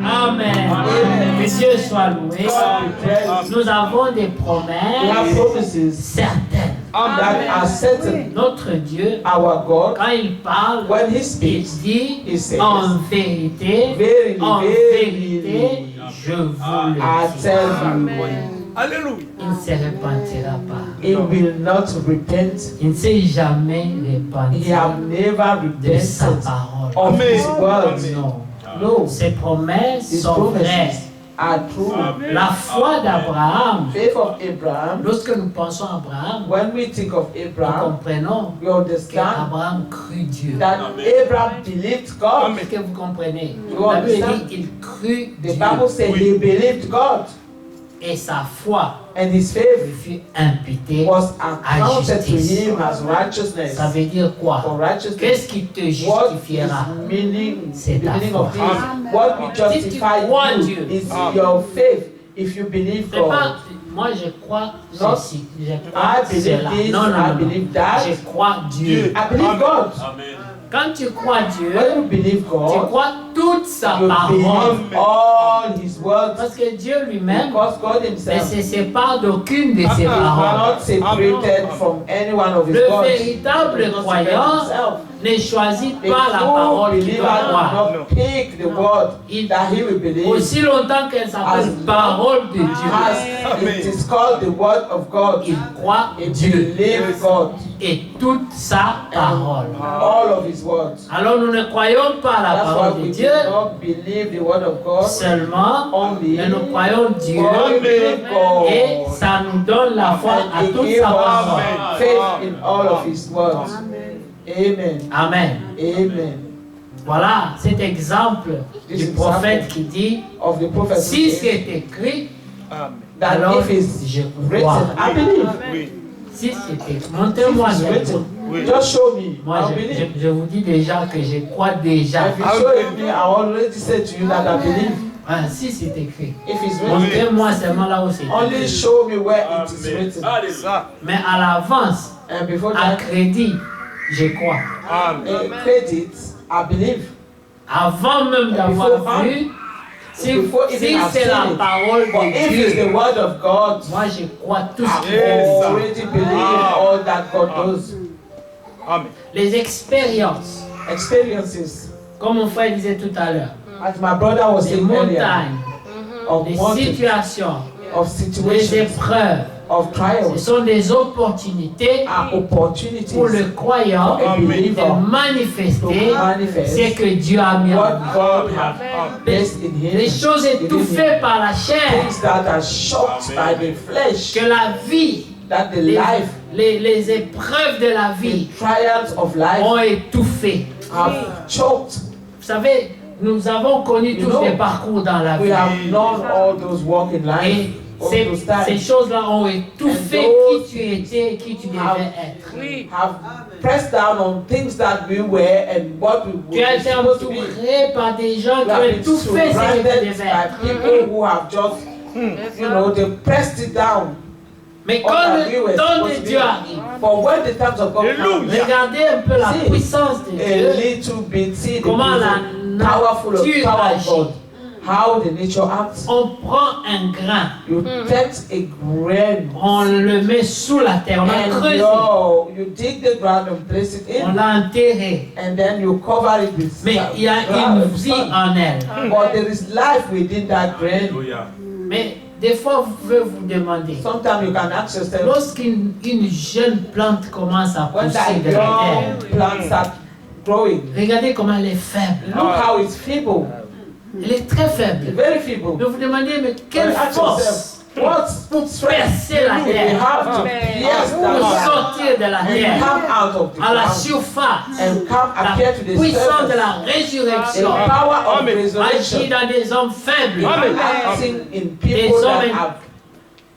Amen. Que Dieu soit loué. Nous avons des promesses certaines. Notre Dieu, quand il parle, il dit en vérité, je vous le dis. Alléluia. Il ne se repentira pas. He will not repent. Il ne s'est jamais He have repenti never de sa repented parole. of his words. Non. No, Ses promesses his sont vraies. promises are true. La foi d'Abraham, Faith of Abraham. lorsque nous pensons à Abraham, When we think of nous Abraham, comprenons we understand qu'Abraham crut Dieu. that Abraham believed God. Est-ce que vous comprenez? You La Bible understand? dit il crut The Dieu Bible said he believed God, et sa foi and his lui faith fut imputée. was accounted to justice. him as righteousness. Ça veut dire quoi? For righteousness. Qu'est-ce qui te What justifiera? is meaning? C'est The ta meaning of foi. this. What will justify crois you Dieu. is your faith. If you believe C'est pas, God, moi je crois Non. ceci, je crois I believe cela. this, Non, non, I non, believe non. that. Je crois Dieu. I believe God. Quand tu crois Dieu, When you believe tu God, crois toute sa you parole. believe all His words. Parce que Dieu lui-même Because God ne Himself se sépare d'aucune de ses is paroles. not separated from any one of His Le words. véritable He does not separate croyant himself. ne choisit The pas la true parole qu'il believer doit will croire. not pick the word Il- that he will believe. Aussi longtemps qu'elle s'appelle As- parole de Dieu, As it is called the word of God, il croit he Dieu believes God, et toute sa parole. all of His words. Alors nous ne croyons pas la That's why parole de we Dieu do not believe the word of God seulement, only, mais nous croyons Dieu but we believe et God. ça nous donne la foi à And He toute gives sa us parole. faith in all of His words. Amen. Amen. Amen. Voilà cet exemple This du example prophète qui dit, Of the prophet si who says c'est écrit, that alors if it's je crois. written, I believe. Si c'est écrit, If mon it's témoignage. written, just show me. Moi, I believe. je vous dis déjà que je crois déjà. If you show it me, I already said to you that I believe. Ah, si c'est écrit. If it's written, Montrez-moi seulement là où c'est only écrit. show me where it is written. Mais à l'avance, And before à that, crédit, je crois. credit, I believe. Avant même d'avoir vu, si c'est la parole But de if it's Dieu, the word of God, moi je crois tout ce I qu'il dit. already believe all that God does. Les expériences, Experiences, comme mon frère disait tout à l'heure, as my brother was les saying earlier, montagnes, of les mountains, situations, of les situations, épreuves, of ce trials, sont des opportunités are opportunities pour le croyant for a believer de to manifester manifest ce que Dieu a mis en what lui. God has placed in him. Les choses étouffées par la chair, Things that are shocked by the flesh, que la vie, that the les, life, les épreuves de la vie the trials of life ont étouffé. have choked. Vous savez, nous avons connu You tous know, des parcours dans la We vie. have known all those walk in Et life, all those ces times, choses-là ont étouffé And qui tu étais et qui tu devais être. have pressed down on things that we were and what we Tu as were été supposed to be. entouré par des gens We qui ont have been étouffé ce que tu surrounded devais by être. people who have just, you know, they pressed it down. Mais All quand that we were le temps supposed de to Dieu be. arrive, But when the times of God come, Hallelujah. regardez un peu la See, puissance de a Dieu, little bit, see the comment la powerful of nature power of agit. God, how the nature acts. On prend un grain, You take a grain on le met sous la terre, on a and creusé, you dig the ground and place it on in, l'a enterré. and then you cover it with Mais il y a une vie en elle. But there is life within that grain. Mais des fois, vous pouvez vous demander, Sometimes you can ask yourself, lorsqu'une jeune plante commence à when pousser that de la terre, young plant starts growing, regardez comment elle est faible. look how it's feeble. Elle est très It's faible. very feeble. Mais vous demandez, mais quelle Well, ask force yourself, What strength? percer la They terre, have to pierce pour that ground sortir de la and terre come out of the à la ground surface. and come appear to La the puissance de surface. la The résurrection power of Amen. agit resurrection dans des hommes faibles, acting in Des people that hommes are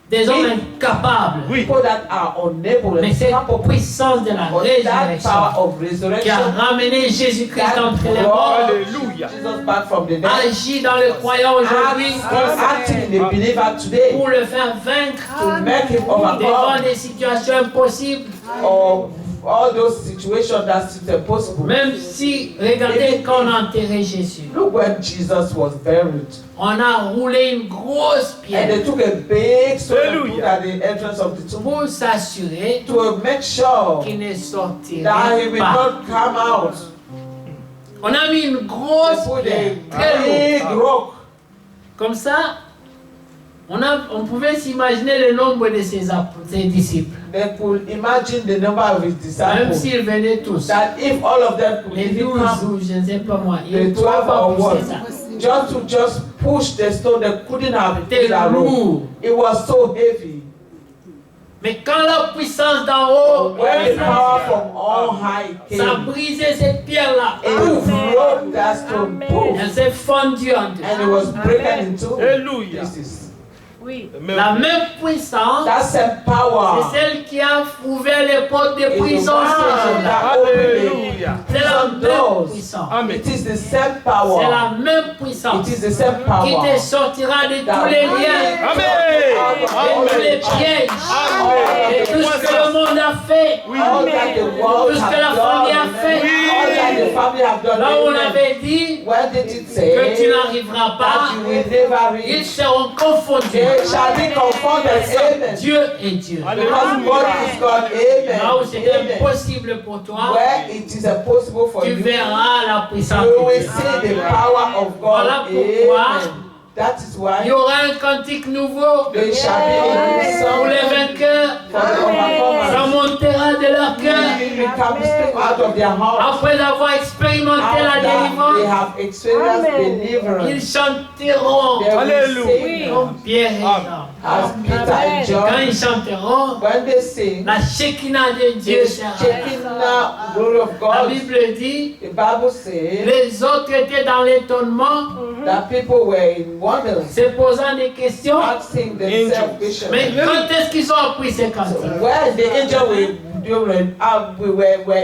des hommes incapables. people that are unable Mais and cette capable. puissance de la But that résurrection power of qui a resurrection ramené Jésus-Christ that d'entre les brought morts Alléluia. Jesus back from the dead agit dans le croyant aujourd'hui acting in the believer today pour le faire vaincre to make him devant overcome des situations impossibles. or all those situations that seem impossible. Même si, regardez quand on a enterré Jésus, Look when Jesus was buried on a roulé une grosse and pierre they took a big stone and put Hallelujah. at the entrance of the tomb pour s'assurer to make sure qu'il ne that he sortirait will pas. not come out. On a mis une They grosse put pierre, a très lourde. big rock. Comme ça, on pouvait s'imaginer le nombre de ses disciples. They could imagine the number of his Même disciples. s'ils venaient tous. That if all of them could Les even 12 come ou je ne sais pas moi, ils the ne pouvaient 12 pas or pousser what, ça. just push the stone, they couldn't have C'était put that rope. lourd. It was so heavy. Mais quand la puissance d'en haut, When the power from on high ça a came, brisé cette pierre-là. it broke that stone, poof, Elle s'est fondue en deux. and it was broken into Alléluia. pieces. La même puissance, That same power c'est celle qui a ouvert les portes de is the prison one ces jours-là. that opened Alléluia. C'est la prison même doors. puissance. Amen. It is the same C'est power. la même puissance It is the same qui power. te sortira de that tous les liens, Amen. de tous les pièges, de tout ce que le monde a fait. All that the world Tout ce que la has famille done, a fait. all that the family have done. Là où on Amen. avait dit Where did it que say tu n'arriveras that pas, you will never ils reach? seront confondus. They shall be confounded. Amen. Dieu est Dieu. Because God is God. Là où Amen. c'est Amen. impossible pour toi, Where it is impossible for tu you, verras la puissance you will de Dieu. see the power of God. Voilà pourquoi Amen. That is Il y why aura un cantique nouveau they shall be in pour les song vainqueurs. for the Ça overcomers. montera de leur cœur It will come spring out of their heart. après avoir expérimenté la After they délivrance. have experienced Ils deliverance, chanteront they will Alléluia. sing comme Pierre et Jean. as Peter and Quand John. ils chanteront, When they sing, la Shekinah de Dieu the sera. Shekinah glory of La God. Bible dit, The Bible says les autres étaient dans l'étonnement, that people were in wonder, se posant des questions. asking themselves questions. Mais quand est-ce qu'ils ont appris ces cantiques? When the angel were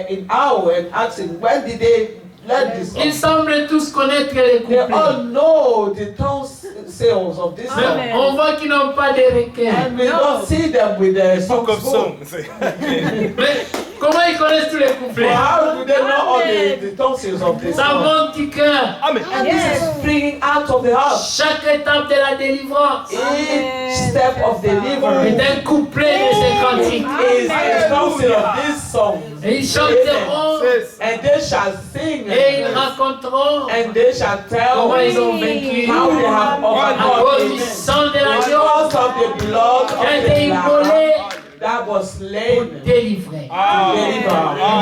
in awe and asking, when did they learn this Ils song? semblent tous connaître les They couplets. all know the tone sales of this song. Mais on voit qu'ils n'ont pas de requins. And we don't see them with the Book songs of book. songs. Mais comment ils connaissent tous les So couplets? how do they know all the tonsils of this Ça song? monte du cœur. Amen. And this is springing out of the heart. Chaque étape de la délivrance Each step of deliverance est un couplet de ces cantiques. is the tonsil of this song. Et ils chanteront And they shall sing et ils raconteront and they shall tell comment ils ont vécu how they have à cause du overcome sang de l'agneau because of the blood qui of a été the Lamb immolé that was pour slain. délivrer. Deliver.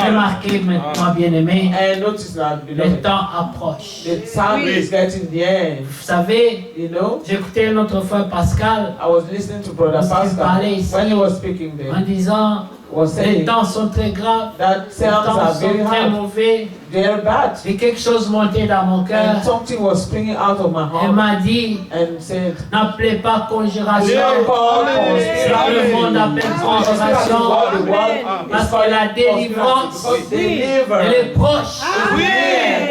Remarquez maintenant, bien-aimés, And notice that, le beloved, temps approche. the time is getting near. Vous savez, You know, j'écoutais notre frère Pascal I was listening to Brother Parce qu'il Pascal parlait ici. when he was speaking en there. disant Was les saying temps sont très graves, that les times temps are sont very très hard. mauvais. They're bad. Et quelque chose montait dans mon cœur. And something was springing out of my Elle heart m'a dit, and said, n'appelez pas conjuration. "Don't call C'est que le monde appelle conjuration. Parce que la délivrance, elle est proche.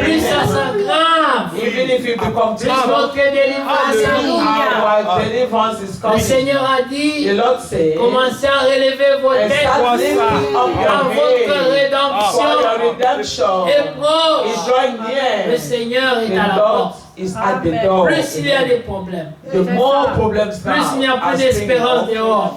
Plus ça s'aggrave, Even if you become plus trouble, votre délivrance arrive. our deliverance is Le coming." Seigneur a The dit, Lord said, commencez à relever vos and têtes start lifting up car your votre head, for rédemption your redemption est is proche. drawing Le near. Seigneur est The à la Lord porte. is at the door. Plus il y a des problèmes, The more problems plus il n'y now a are plus springing d'espérance up. dehors.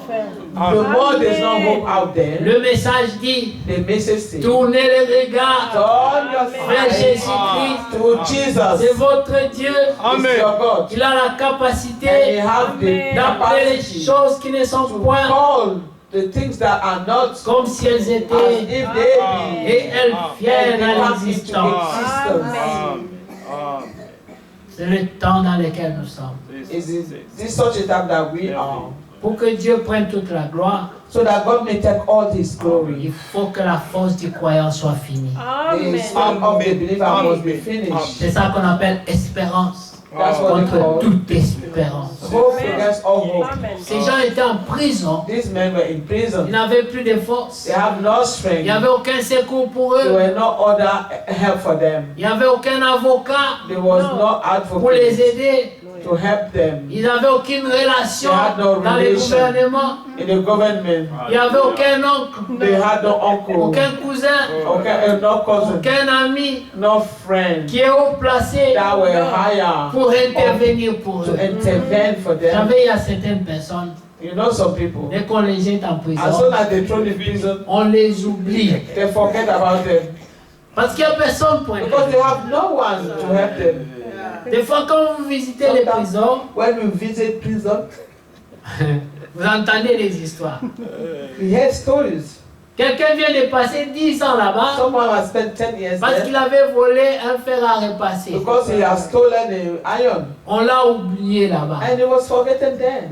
The more there's no hope out there, Le message dit, the message says, tournez les regards turn your vers eyes Jésus-Christ. to C'est Jesus. votre Dieu. It's your God. Il a la And you capacité have the d'appeler les capacity choses qui ne sont to point call the things that are not comme si elles as étaient if they be. et elles And viennent they à come into l'existence. existence. C'est le temps dans lequel nous sommes. Is it this such a time that we are? Pour que Dieu prenne toute la gloire, so that God may take all His il glory. faut que la force du croyant soit finie. Amen. The strength of the believer must be finished. C'est ça qu'on appelle espérance. That's what they Contre call toute espérance. hope against all hope. Amen. Ces gens étaient en prison. These men were in Ils prison. n'avaient plus de force. They have no Il strength. n'y avait aucun secours pour There eux. were no other help for them. Il n'y avait aucun avocat There was No. no pour les advocate aider. to help them Ils n'avaient aucune relation They had no dans les relation. gouvernements. in the government. Il n'y avait aucun oncle, They had no uncle, aucun cousin, no cousin, aucun ami no friend qui est haut placé that were higher pour intervenir pour to eux. intervene for Vous them. savez, il y a certaines personnes, You know some people, dès qu'on les jette en as prison, soon as they throw in prison, on les oublie. they forget about them Parce qu'il n'y a personne pour because aider. they have no one to help them. Des fois, quand vous visitez les prisons, When we visit prison, vous entendez les histoires. we hear stories. Quelqu'un vient de passer 10 ans là-bas Someone has spent 10 years parce qu'il there avait volé un fer à repasser. because he has stolen an iron On l'a oublié là-bas. and he was forgotten there.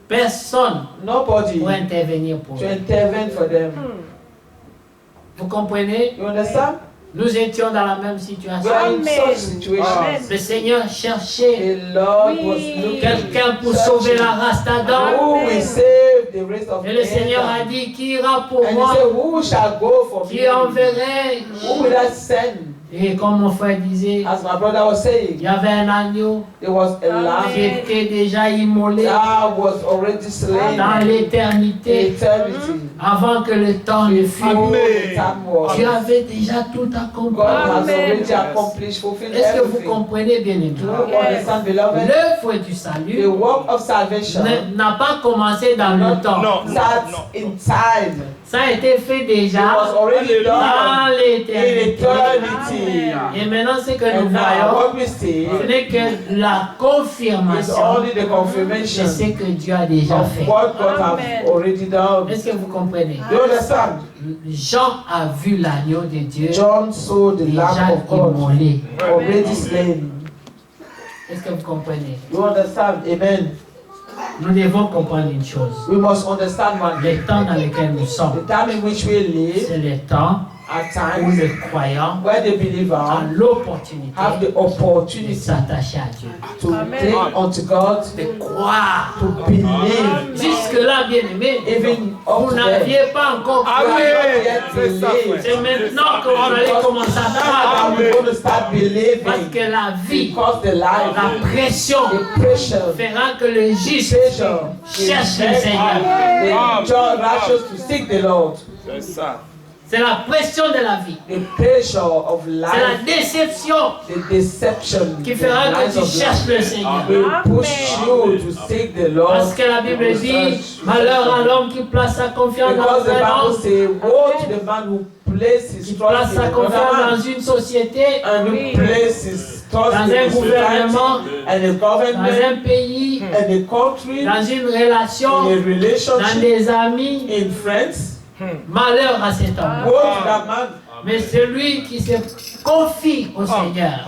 Personne Nobody pour intervenir pour to eux. intervene for them. Vous comprenez? You understand? Nous étions dans la même We situation. are in Amen. such situations. Amen. Le Seigneur cherchait The Lord Oui. was looking quelqu'un pour sauver la race d'Adam. who will save the race of Et le Seigneur a Adam. dit, qui ira pour And he moi? said, who shall go for Qui me? enverrai? Who will I send? Et comme mon frère disait, As my brother was il saying, y avait un agneau there was a qui lamb était déjà immolé that was already slain dans in l'éternité eternity. avant que le temps ne fût. Before the time was. Dieu avait déjà tout accompli. God has Amen. already accomplished, fulfilled Est-ce que vous everything. comprenez bien aimé? Do you understand, beloved? L'œuvre du The salut work of salvation n'a pas commencé dans le temps. starts in time. Ça a été fait It déjà was already dans done in l'éternité. eternity. Et maintenant, ce que nous And now voyons, what we see ce n'est que la is confirmation only the de confirmation ce que Dieu a déjà of fait. what God has Amen. already done. Est-ce que vous comprenez? You understand? Jean a vu l'agneau de Dieu John saw the déjà Lamb of God immolé. already slain. Est-ce que vous comprenez? You understand? Amen. Nous devons comprendre une chose. We must understand one thing. Le temps dans lequel nous The sommes, time in which we live c'est le temps at où times le croyant where the a believer l'opportunité have the de opportunity s'attacher à Dieu. to Amen. cling unto God, De croire. to believe. Jusque-là, bien aimé, Even vous up to n'aviez pas encore cru. there. C'est maintenant que vous allez commencer à croire. Now we're going to start believing Parce que la vie, because the life, la pression the pressure, fera que le juste pressure, cherche le Seigneur. the joy righteous to seek the Lord. C'est la pression de la vie. The pressure of C'est la life, déception the deception, qui the fera que lies tu of cherches life le Seigneur. will push you to seek the Lord. Parce que la Bible dit, malheur à l'homme qui place sa confiance Because dans the un Bible homme, says, woe to the man who places his qui trust place in sa another confiance man, dans une société, and who places his trust dans in un the gouvernement, society and the dans government un pays, and the country, dans une in relation, a dans relationship, des amis. in friends. Malheur à cet homme. Woe to that man. Mais celui qui se confie au Seigneur,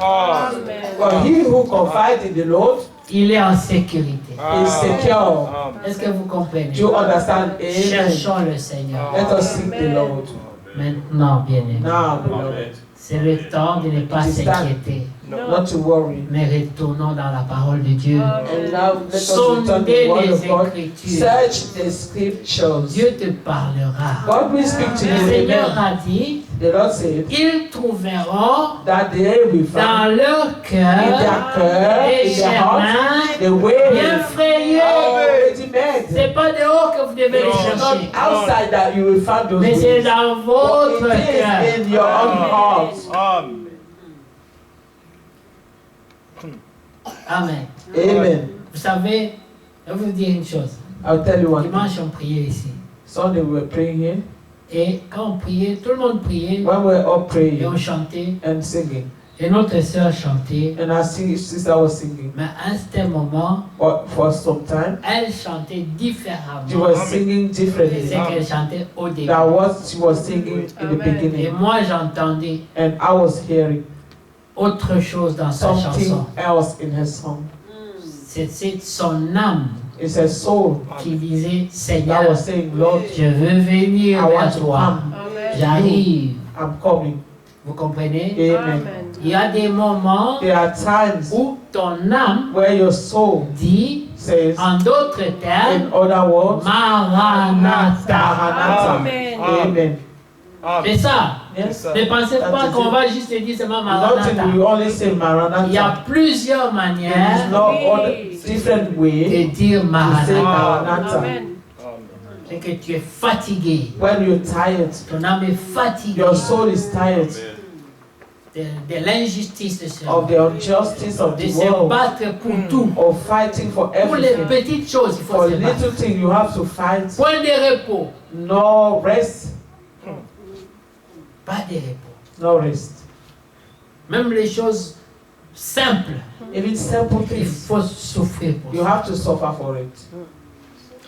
But he who confides in the Lord il est en sécurité. is secure. Est-ce que vous comprenez? Do you understand? Amen. Cherchons le Seigneur. Let us seek the Lord. Maintenant, bien aimé. Now, beloved, C'est le temps de ne pas It is time. s'inquiéter, not to worry. mais retournons dans la parole de Dieu. And now let us return to Sondez the word les of God. Écritures. Search the scriptures. Dieu te parlera. God will speak to Le you. Seigneur Amen. a dit, The Lord said ils trouveront that they will find dans leur in cœur their cœur, des in their heart, chemins the way bien frayés. already made. C'est pas dehors que vous devez les It's not chercher, outside that you will find those mais c'est ways. dans But votre it is cœur. in your own heart. Amen. Amen. Vous savez, je vais vous dire une chose. I'll tell you one thing. Dimanche, on priait ici. Sunday we were praying here. Et quand on priait, tout le monde priait. When we were all Et praying on chantait. and singing, Et notre sœur chantait. and our sister was singing, Mais à un certain moment, for some time, elle chantait she différemment was singing de differently ce qu'elle chantait au début. than what she was singing in the Amen. Et beginning. moi, j'entendais And I was hearing autre chose dans sa something chanson. else in her song. C'est son âme It's a soul qui disait, that Seigneur, was saying, Lord, je veux venir I want vers to toi. come. J'arrive. I'm coming. Vous comprenez? Amen. Il y a des moments There are times où ton âme where your soul dit, says, en d'autres in termes, other words, Maranatha. Maranatha. Amen. Amen. C'est ça. Yes. Ne pensez That pas is qu'on it. va juste dire seulement Not that Maranatha. we only say Il y a Maranatha. plusieurs There is manières no other different way de dire to say Maranatha. Maranatha. Amen. C'est que tu es fatigué. When you're tired, Ton âme est fatiguée your soul is tired de l'injustice de ce of monde. the injustice of De the se world, battre pour tout. of fighting for Pour les everything. petites choses, il faut For se battre. little thing you have to fight. Point de repos. No rest, Pas de repos. no rest. Même les choses simples, Even simple il things, faut souffrir pour you ça. have to suffer for it.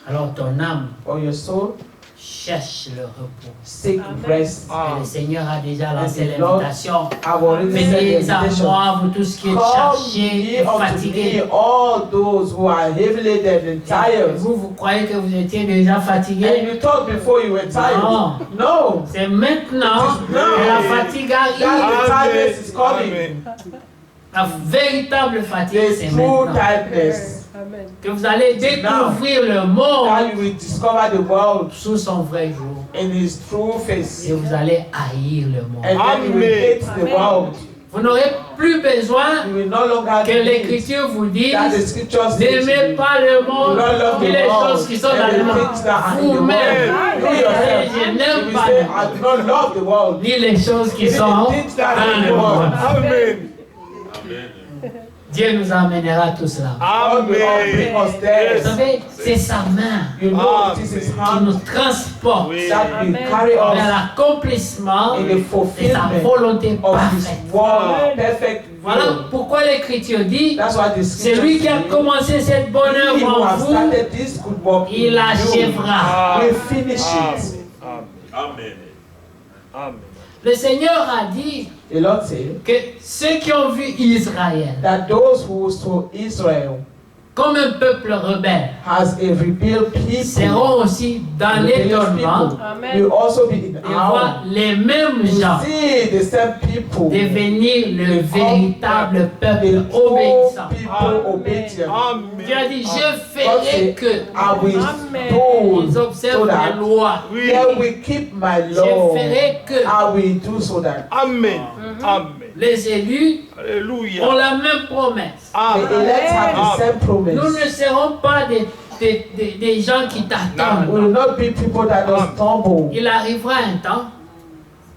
Alors ton âme For your soul, cherche le repos. seek Amen. rest. Et le Seigneur a déjà lancé And the Lord- l'invitation. I've already said the Venez à invitation. moi, vous tous qui êtes Come chargés ye et unto me, fatigués. all those who are heavy laden and tired. Vous croyez que vous étiez déjà And fatigué? you thought before you were tired. No. No. C'est maintenant que la fatigue That the arrive. tiredness is coming. La véritable fatigue, The c'est true maintenant. tiredness. Amen. Que vous allez découvrir le monde How you will discover the world sous son vrai jour. in his true face. Et vous allez haïr le monde. And then you will hate the Amen. world. Vous n'aurez plus besoin You will no longer que need l'Écriture vous dise that the scriptures say to n'aimez you. pas le Do monde not love ni the les world choses qui sont dans and le the monde. things that are in the world. Vous-même, You vous yourself, direz, je you n'aime will pas say, le I monde do not love the world. ni les choses qui Even sont the things that are dans in le the world. monde. Amen. Dieu nous emmènera tous là. God will all bring us Vous there. savez, c'est sa main You know it is his qui hand nous transporte that will Amen. carry vers us l'accomplissement in the de sa fulfillment volonté of his parfaite. word, perfect Voilà will. pourquoi l'Écriture dit, That's why the c'est scripture lui qui a says, commencé cette bonne he œuvre who en has vous, started this good work in il you achèvera. will finish it. Amen. Amen. Le Seigneur a dit The Lord said que ceux qui ont vu Israël that those who saw Israel comme un peuple rebelle has a rebel people, seront aussi dans rebellious l'étonnement people Amen. will also be in de voir awe les mêmes gens to see the same people, devenir le véritable the peuple true obéissant. people obedient. Dieu a dit, je ferai que I will Amen. ils do observent so les that lois. they will keep my Je law. ferai que I will do so that Amen. Amen. les élus ont Alléluia. la même promesse. the Amen. elect have the same Nous promise. ne serons pas des gens qui We t'attendent. will not be people that don't stumble. Il arrivera un temps,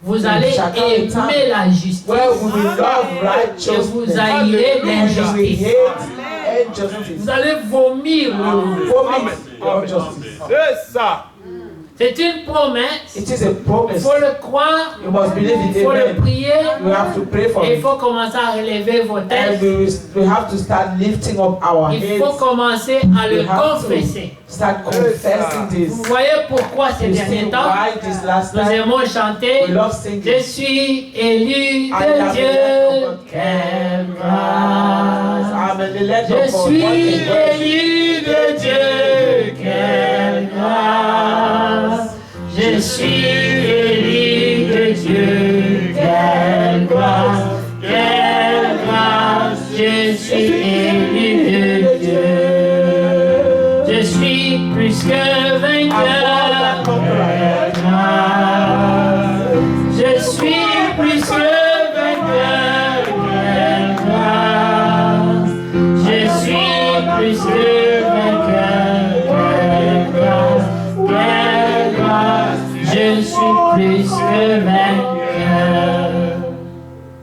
vous In allez chacun des temps, aimer la justice where we will love et righteousness vous haïrez and we l'injustice. hate injustice. Vous allez vomir le Vomit injustice. C'est ça. C'est une promesse. It is a Il promise. faut le croire, You must believe il it. faut le Amen. prier You have to pray for et il it. faut commencer à relever vos And têtes. we have to start lifting up our Il faut heads. commencer à le We have to confesser. start confessing Vous this. voyez pourquoi ces You derniers see temps, why this last nous time aimons chanter we love « Je singing. suis élu I am de the Dieu, elect of God. quelle grâce !» I'm an elect Je of God. suis What a grace. élu de Dieu, quelle grâce. Je suis élu de Dieu, quelle grâce, quelle grâce. Je suis élu de Dieu. Je suis plus que vainqueur, quelle grâce. Je suis plus que vainqueur, quelle grâce. Je suis plus que vainqueur, quelle grâce, quelle grâce. Je suis plus que vainqueur.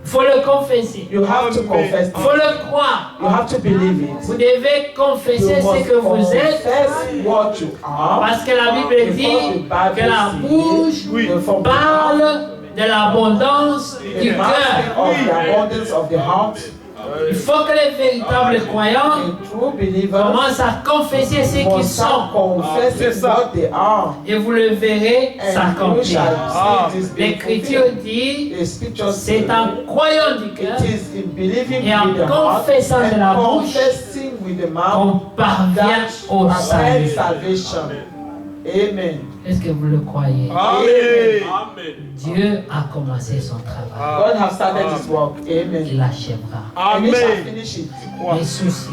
Faut le confesser. You have to confess. Faut le croire. You have to believe it. Vous devez confesser You ce must que vous êtes. confess what you are. Parce que la Bible dit que la bouche From the parle de l'abondance du mouth cœur. of the abundance of the heart. Il faut que les véritables croyants The true believers commencent à confesser ce qu'ils must sont. confess C'est ça. what they are. Et vous le verrez And you s'accomplir. shall see this being L'Écriture fulfilled. dit, The scripture c'est says, en croyant du cœur it is in believing et en with the heart confessant de la and bouche confessing with the mouth qu'on parvient that au attain salut. salvation. Amen. Est-ce que vous le croyez? Amen. Dieu a commencé son travail. God has started His work. Amen. Il l'achèvera. And He shall Amen. finish it. Les soucis,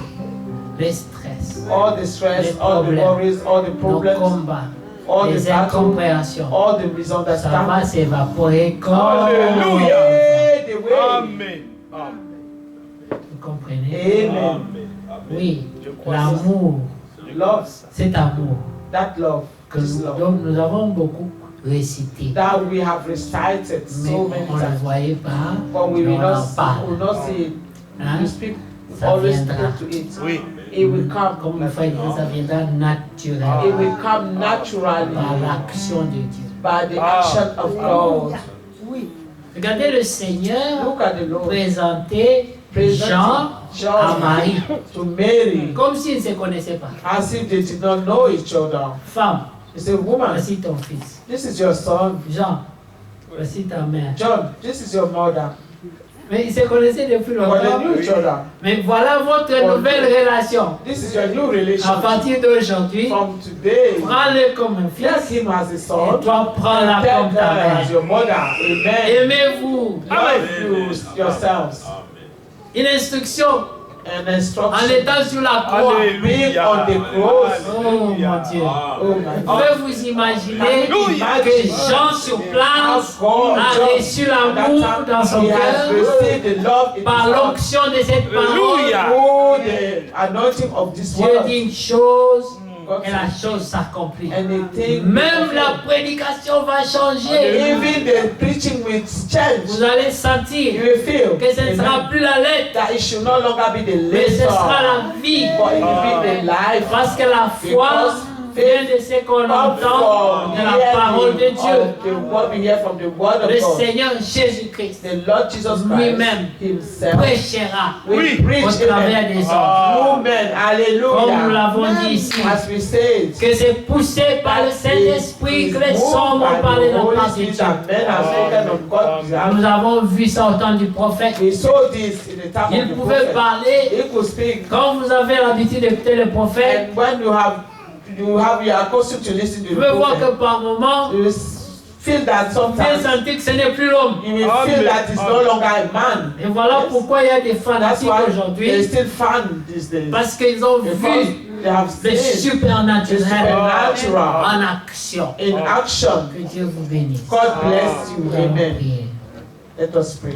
les stress, All the stress, Les all the problèmes, worries, all the nos problems, combats, all the les battles, incompréhensions, all the ça va misunderstandings. s'évaporer comme... Alléluia. Fade away. Amen. Vous comprenez? Amen. Oui, Je crois l'amour, Love, cet amour that love, que this love, dont nous avons beaucoup récité. that we have recited Mais so many on ne le times, voyait pas, but we mais will on en not parle. see it. Hein? We speak, Ça always viendra. speak to it. Oui. It will come. Comme le frère dit, ça viendra It naturellement will come naturally par l'action de Dieu. by the action of God. Regardez le Seigneur Look at the Lord présenter Jean John à Marie, to Mary comme s'ils ne se connaissaient pas. as if they did not know each other. Femme, He said, woman, voici ton fils. this is your son. Jean, voici ta mère. John, this is your mother. Mais ils se connaissaient depuis But they longtemps. knew each other. Mais voilà votre nouvelle relation. This is your new À relationship. partir d'aujourd'hui, From today, prends-le comme un take fils him as a et son. toi prends-la Take comme ta her as mère. your mother. Amen. Aimez-vous. Love yourselves. Une instruction An en instruction. étant sur la croix. Being on the cross. Oh mon Dieu. Oh my Vous God. pouvez vous imaginer Alléluia. que Jean sur place a reçu l'amour dans son He has cœur received the love in par his heart l'onction de cette parole. Alléluia. through the anointing of this Dieu word. dit une chose God et la said, chose s'accomplit. anything, Même la prédication va changer. even the preaching will change. Vous allez You sentir will feel que ce ne sera plus la lettre, that it should no longer be the mais ce sera letter, la vie. but it will be the life. Parce que la foi vient de ce qu'on entend de la parole de Dieu. What we hear from the word of Le God. Seigneur Jésus-Christ The Lord Jesus Christ lui-même himself prêchera will preach au travers in des hommes. Amen. Comme nous Hallelujah. l'avons dit ici, As we say, que c'est poussé par le Saint-Esprit que les hommes ont parlé de la part de Dieu. Nous avons vu ça au temps du prophète. We saw this in the time Il of the pouvait prophet. parler. He could speak. Quand vous avez l'habitude d'écouter le prophète, And when you are accustomed to listen to vous the pouvez voir que prophet, par moments, you will feel that vous pouvez sometimes sentir que ce n'est plus l'homme. you will feel that it's no longer a man. Et voilà Yes. pourquoi il y a des That's fanatiques why they aujourd'hui, still fan these days. parce qu'ils ont Because vu they have le seen supernaturel supernatural en action. in action. Que Dieu vous bénisse. God bless you. Nous allons Amen. prier. Let us pray.